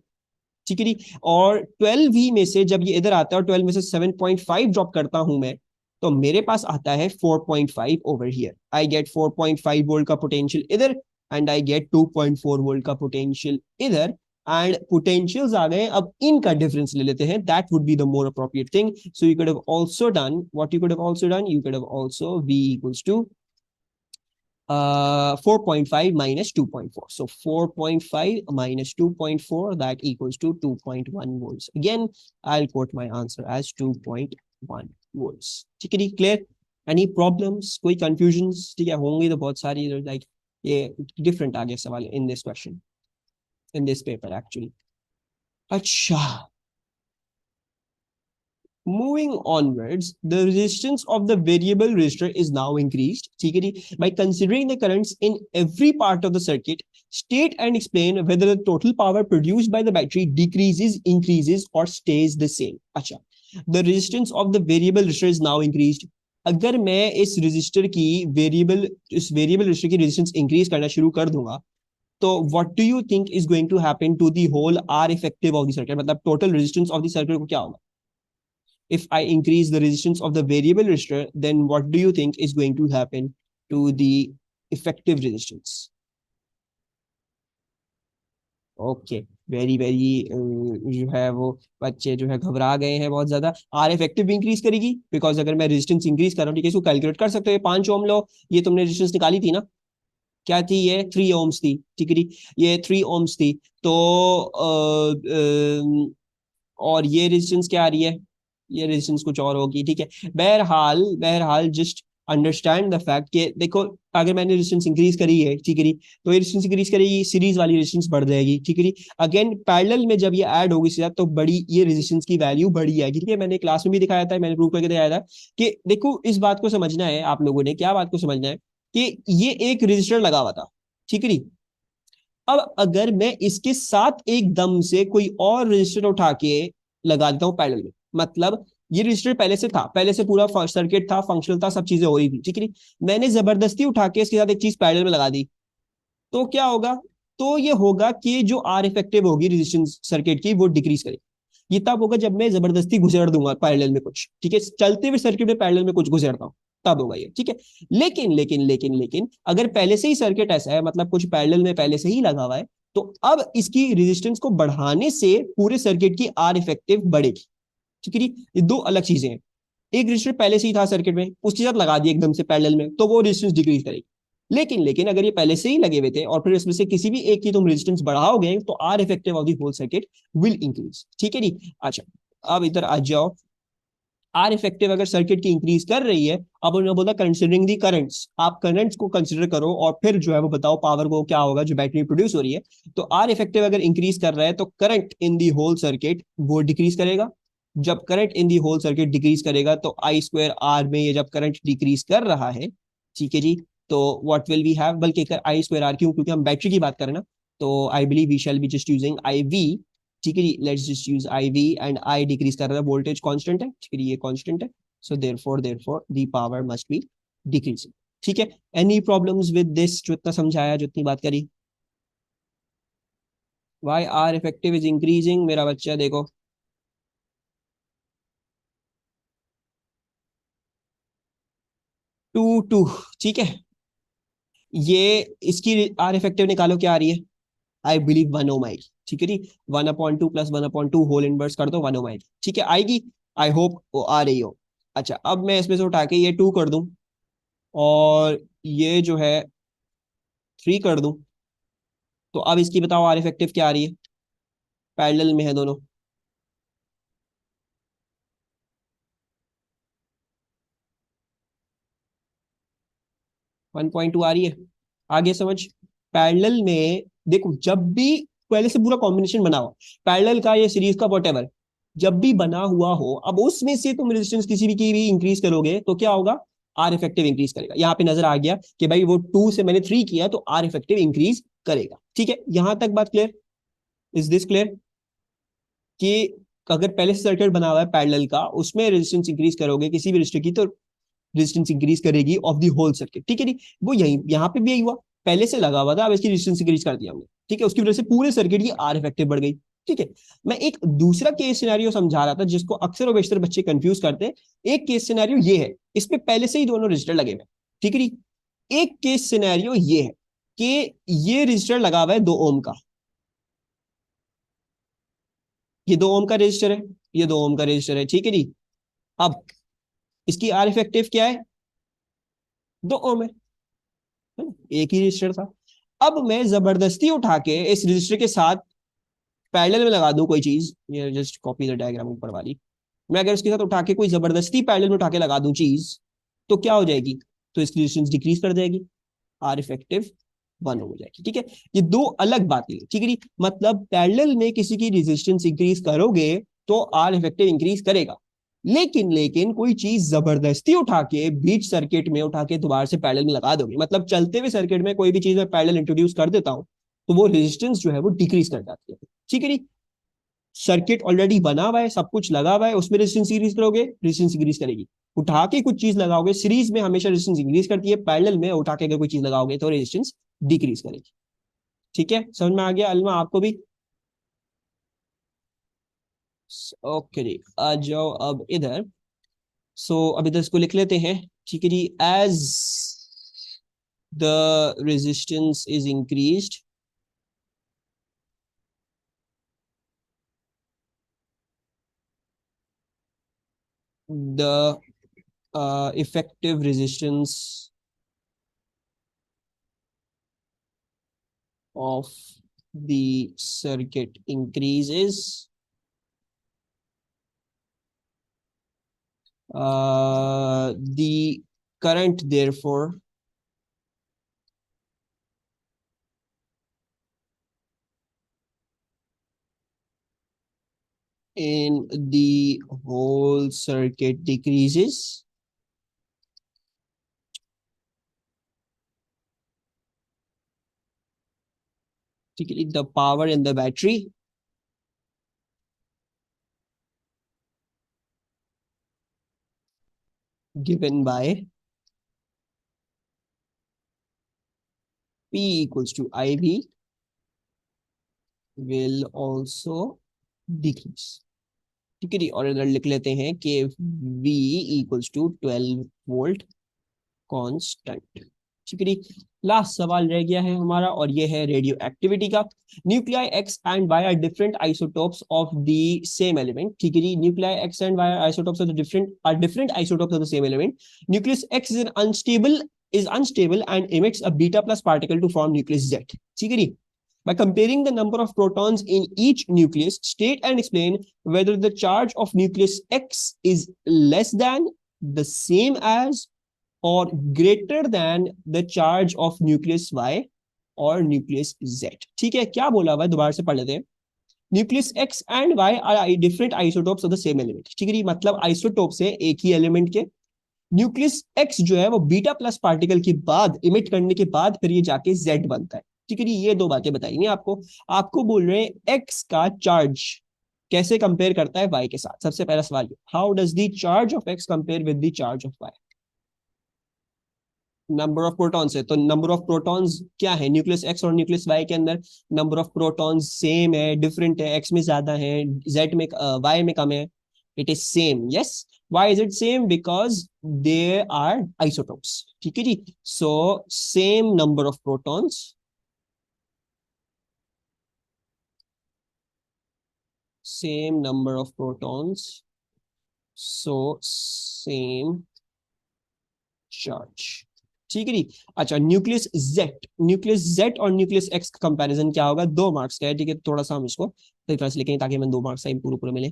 ठीक है जी, और 12 ही में से जब ये इधर आता है और 12 में से 7.5 ड्रॉप करता हूं मैं, तो मेरे पास आता है 4.5 over here. I get 4.5 volt का पोटेंशियल इधर एंड आई गेट 2.4 वोल्ट का पोटेंशियल इधर, एंड पोटेंशियल्स आ गए। अब इनका डिफरेंस ले लेते हैं, that would be the more appropriate thing. So you could have also done what you could have also done, you could have also v equals to 4.5 minus 2.4. So 4.5 minus 2.4, that equals to 2.1 volts. Again, I'll quote my answer as 2.1 volts. ठीक है जी, clear? Any problems? कोई confusions? ठीक है, होंगी तो बहुत सारी, like ये different आ गया सवाल in this question, in this paper actually। अच्छा, moving onwards, the resistance of the variable resistor is now increased। ठीक है जी, by considering the currents in every part of the circuit, state and explain whether the total power produced by the battery decreases, increases or stays the same। अच्छा, the resistance of the variable resistor is now increased। अगर मैं इस resistor की इस variable resistor की resistance increase करना शुरू कर दूंगा, तो what do you think is going to happen to the whole R effective of the circuit? मतलब total resistance of the circuit को क्या होगा? if I increase the resistance of the variable resistor, then what do you think is going to happen to the effective resistance? Okay, very very जो है वो बच्चे जो है घबरा गए हैं बहुत ज्यादा। आर इफेक्टिव भी इंक्रीज करेगी, बिकॉज अगर मैं रेजिस्टेंस इंक्रीज कर रहा हूँ, ठीक है, इसको कैलकुलेट कर सकते हो। 5 ओम लो, ये तुमने रेजिस्टेंस निकाली थी ना, क्या थी ये? 3 ओम्स थी, ठीक है। ये 3 ओम्स थी, तो और ये रेजिस्टेंस क्या आ रही है? ये रेजिस्टेंस कुछ और होगी, ठीक है। बहरहाल बहरहाल जस्ट अंडरस्टैंड द फैक्ट कि देखो, अगर मैंने रेजिस्टेंस इंक्रीज करी है, ठीक है, तो ये रेजिस्टेंस इंक्रीज करेगी, सीरीज वाली रेजिस्टेंस बढ़ जाएगी, ठीक है। अगेन पैरेलल में जब ये ऐड होगी सीधा, तो बड़ी ये रेजिस्टेंस की वैल्यू बढ़ी आएगी, ठीक है। मैंने क्लास में भी दिखाया था, मैंने प्रूव करके दिखाया था कि देखो, इस बात को समझना है आप लोगों ने, क्या बात को समझना है कि ये एक रजिस्टर लगा हुआ था, ठीक है। अब अगर मैं इसके साथ एकदम से कोई और रजिस्टर उठा के लगा देता हूं पैरेलल में, मतलब ये रजिस्टर पहले से था, पहले से पूरा सर्किट था, फंक्शनल था, सब चीजें हो रही थी, ठीक है। मैंने जबरदस्ती उठा के इसके साथ एक चीज पैरेलल में लगा दी, तो क्या होगा? तो ये होगा कि जो आर इफेक्टिव होगी रेजिस्टेंस सर्किट की, वो डिक्रीज करेगी। ये तब होगा जब मैं जबरदस्ती घुसेड़ दूंगा पैरेलल में कुछ, ठीक है, चलते हुए सर्किट में पैरेलल में कुछ घुसेड़ता हूं, तब होगा ये, ठीक है। लेकिन अगर पहले से ही सर्किट ऐसा है, मतलब कुछ पैरेलल में पहले से ही लगा हुआ है, तो अब इसकी रेजिस्टेंस को बढ़ाने से पूरे सर्किट की आर इफेक्टिव बढ़ेगी, ठीक है। ये दो अलग चीजें हैं। एक रेजिस्टर पहले से ही था सर्किट में, उसके साथ लगा दिया एकदम से पैरेलल में, तो वो रेजिस्टेंस डिक्रीज करेगी। लेकिन अगर ये पहले से ही लगे हुए थे और फिर इसमें से किसी भी एक की तुम रेजिस्टेंस बढ़ाओगे, तो R effective of the whole circuit will increase, ठीक है जी। अच्छा, अब इधर आ जाओ। आर इफेक्टिव अगर सर्किट की इंक्रीज कर रही है, अब उन्होंने बोला कंसिडरिंग दी करंट्स, आप करंट्स को कंसिडर करो और फिर जो है वो बताओ पावर को क्या होगा जो बैटरी प्रोड्यूस हो रही है। तो आर इफेक्टिव अगर इंक्रीज कर रहा है, तो current in the whole circuit वो डिक्रीज करेगा। जब current in the whole circuit decrease करेगा, तो आई स्क्वायर आर में ये जब करंट डिक्रीज कर रहा है, ठीक है जी, तो व्हाट विल वी हैव, बल्कि आई स्क्वायर आर, क्यों? क्योंकि हम बैटरी की बात करें ना, तो I believe we shall be just using I V, ठीक है जी। Let's just use I V, and I decrease कर रहा है, वोल्टेज कांस्टेंट है, ठीक है, ये कांस्टेंट है। So therefore the power must be decrease, ठीक है। एनी प्रॉब्लम्स विद दिस, जो इतना समझाया, जो इतनी बात करी? Why R effective is increasing, मेरा बच्चा देखो, 2 2, ठीक है। ये इसकी आर इफेक्टिव निकालो, क्या आ रही है? आई बिलीव 1 ओम आएगी, ठीक है जी। 1/2 प्लस 1/2 होल इनवर्स कर दो, 1 ओम आएगी, ठीक है, आएगी। आई होप वो आ रही हो। अच्छा, अब मैं इसमें से उठा के ये 2 कर दूं, और ये जो है 3 कर दूं, तो अब इसकी बताओ आर इफेक्टिव क्या आ रही है? पैरेलल में है दोनों। 1.2 आ रही है। आगे समझ। पैरेलल में देखो, जब भी पहले से पूरा कॉम्बिनेशन बना हुआ, पैरेलल का या सीरीज का वॉटेवर, जब भी बना हुआ हो, अब उसमें से तुम रेजिस्टेंस किसी भी की भी इंक्रीज करोगे, तो क्या होगा? आर इफेक्टिव इंक्रीज करेगा। यहाँ पे नजर आ गया कि भाई वो 2 से मैंने 3 किया, तो आर इफेक्टिव इंक्रीज करेगा, ठीक है। यहां तक बात क्लियर? इज दिस क्लियर कि अगर पहले से सर्किट बना हुआ है पैरेलल का, उसमें रेजिस्टेंस इंक्रीज करोगे किसी भी रजिस्टर की, तो रेजिस्टेंस इंक्रीज करेगी ऑफ द होल सर्किट, ठीक है जी। वो यही यहाँ पे भी यही हुआ, पहले से लगा हुआ था, अब इसकी रेजिस्टेंस इंक्रीज कर दिया हमने, ठीक है, उसकी वजह से पूरे सर्किट की आर इफेक्टिव बढ़ गई, ठीक है। मैं एक दूसरा केस सिनेरियो समझा रहा था, जिसको अक्सर और बेशतर बच्चे कंफ्यूज करते हैं। एक केस सिनेरियो ये है, इसमें पहले से ही दोनों रजिस्टर लगे हुए, ठीक है जी। एक केस सिनेरियो ये है कि ये रजिस्टर लगा हुआ है 2 ओम का, ये 2 ओम का रजिस्टर है, ये 2 ओम का रजिस्टर है, ठीक है जी। अब इसकी आर इफेक्टिव क्या है? 2 ओम है ना? एक ही रजिस्टर था। अब मैं जबरदस्ती उठा के इस रजिस्टर के साथ पैरेलल में लगा दूं कोई चीज, ये जस्ट कॉपी द डायग्राम ऊपर वाली, मैं अगर इसके साथ उठा के कोई जबरदस्ती पैरेलल में उठा के लगा दूं चीज, तो क्या हो जाएगी? तो इसकी रेजिस्टेंस डिक्रीज कर जाएगी, आर इफेक्टिव 1 हो जाएगी, ठीक है। ये दो अलग बातें, ठीक है जी। मतलब पैरेलल में किसी की रेजिस्टेंस इंक्रीज करोगे, तो आर इफेक्टिव इंक्रीज करेगा। लेकिन कोई चीज जबरदस्ती उठा के बीच सर्किट में उठा के दोबारा से पैरेलल में लगा दोगे, मतलब चलते हुए सर्किट में कोई भी चीज मैं पैरेलल इंट्रोड्यूस कर देता हूं, तो वो रेजिस्टेंस जो है वो डिक्रीज कर जाती है, ठीक है जी। सर्किट ऑलरेडी बना हुआ है, सब कुछ लगा हुआ है, उसमें रेजिस्टेंस इंक्रीज करोगे, रेजिस्टेंस इंक्रीज करेगी। उठा के कुछ चीज लगाओगे, सीरीज में हमेशा रेजिस्टेंस इंक्रीज करती है, पैरेलल में उठा के अगर कोई चीज लगाओगे तो रेजिस्टेंस डिक्रीज करेगी, ठीक है। समझ में आ गया अलमा आपको भी? ओके जी, आ जाओ अब इधर। अब इधर इसको लिख लेते हैं। ठीक है जी, as the resistance is increased, the effective resistance of the circuit increases. The current, therefore, in the whole circuit decreases. The power in the battery given by P equals to IB will also decrease. ठीक है जी, और इधर लिख लेते हैं कि V equals to 12 volt constant. ठीक है जी, लास्ट सवाल रह गया है हमारा, और ये है रेडियो एक्टिविटी का। Nuclei X and Y are different isotopes of the same element. ठीक है जी, nuclei X and Y isotopes of the different isotopes of the same element. Nucleus X is unstable and emits a beta plus particle to form nucleus Z। ठीक है जी, by comparing the number of protons in each nucleus, state and explain whether the charge of nucleus X is less than, the same as, or greater than the charge of nucleus Y or nucleus Z। ठीक है, क्या बोला हुआ है दोबारा से पढ़ लेते हैं। Nucleus X and Y are different isotopes of the same element. ठीक है, मतलब आइसोटोप्स है एक ही एलिमेंट के। न्यूक्लियस एक्स जो है वो बीटा प्लस पार्टिकल के बाद इमिट करने के बाद फिर ये जाके जेड बनता है। ठीक है, ये दो बातें बताई आपको। आपको बोल रहे हैं एक्स का चार्ज कैसे कंपेयर करता है वाई के साथ। सबसे पहला सवाल, how does the charge of X compare with the charge of Y. Number of protons है, तो नंबर ऑफ प्रोटॉन्स क्या है न्यूक्लियस एक्स और न्यूक्लियस वाई के अंदर। नंबर ऑफ प्रोटॉन्स सेम है, डिफरेंट है, एक्स में ज्यादा है, जेड में वाई में कम है। It is same, yes. Why is it same? Because they are isotopes. ठीक है जी, so same number of protons, same number of protons, so same charge. ठीक है जी। अच्छा, न्यूक्लियस जेड और न्यूक्लियस एक्स का कंपैरिजन क्या होगा? 2 मार्क्स का है। ठीक है, थोड़ा सा हम इसको सही तरह से लिखेंगे ताकि हमें 2 मार्क्स का पूरे पूरे मिले।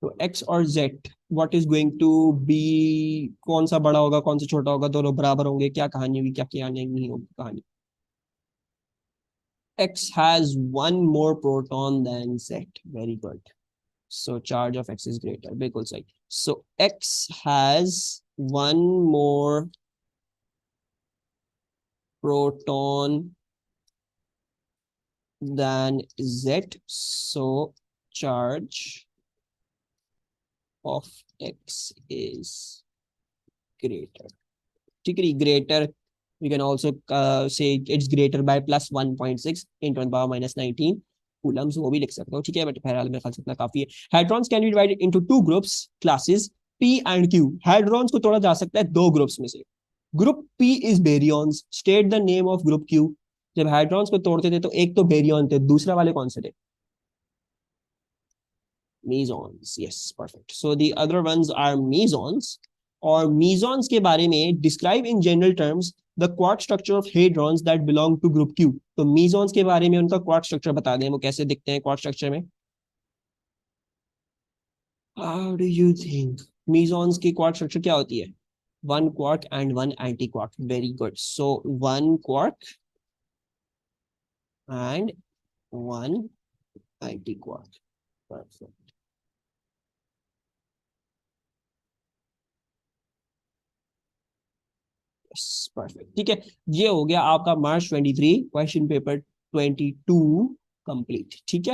तो एक्स और Z, what is going to be, कौन सा बड़ा होगा कौन सा छोटा होगा, दोनों बराबर होंगे, क्या कहानी होगी, क्या कहानी नहीं होगी कहानी। X has one more proton than Z, very good. So charge of X is greater, बिल्कुल सही। So X has one more proton than Z, so charge of X is greater. ठीक है, greater we can also say it's greater by plus 1.6 into 10 power minus 19 coulombs, वो भी लिख सकते हो। ठीक है, बट बहरहाल मेरे ख्याल से इतना काफी है। Hadrons can be divided into 2 groups classes P and Q। Hadrons को तोड़ा जा सकता है 2 ग्रुप्स में से। Group P is baryons, state the name of group Q। जब हाइड्रॉन्स को तोड़ते थे तो एक तो बेरियन थे, दूसरा वाले कौन से थे? Mesons, yes, perfect. So the other ones are mesons. और मेसॉन्स के बारे में describe in general terms the quark structure of hadrons that belong to group Q. तो मेसॉन्स के बारे में उनका क्वार्क स्ट्रक्चर बता दें, वो कैसे दिखते हैं क्वार्क स्ट्रक्चर में। हाउ डू यू थिंक मेसॉन्स की क्वार्क स्ट्रक्चर क्या होती है? 1 quark and 1 anti quark, very good. So 1 quark and 1 anti quark, perfect. Perfect, ठीक है। ये हो गया आपका मार्च 23 क्वेश्चन पेपर 22 कंप्लीट। ठीक है।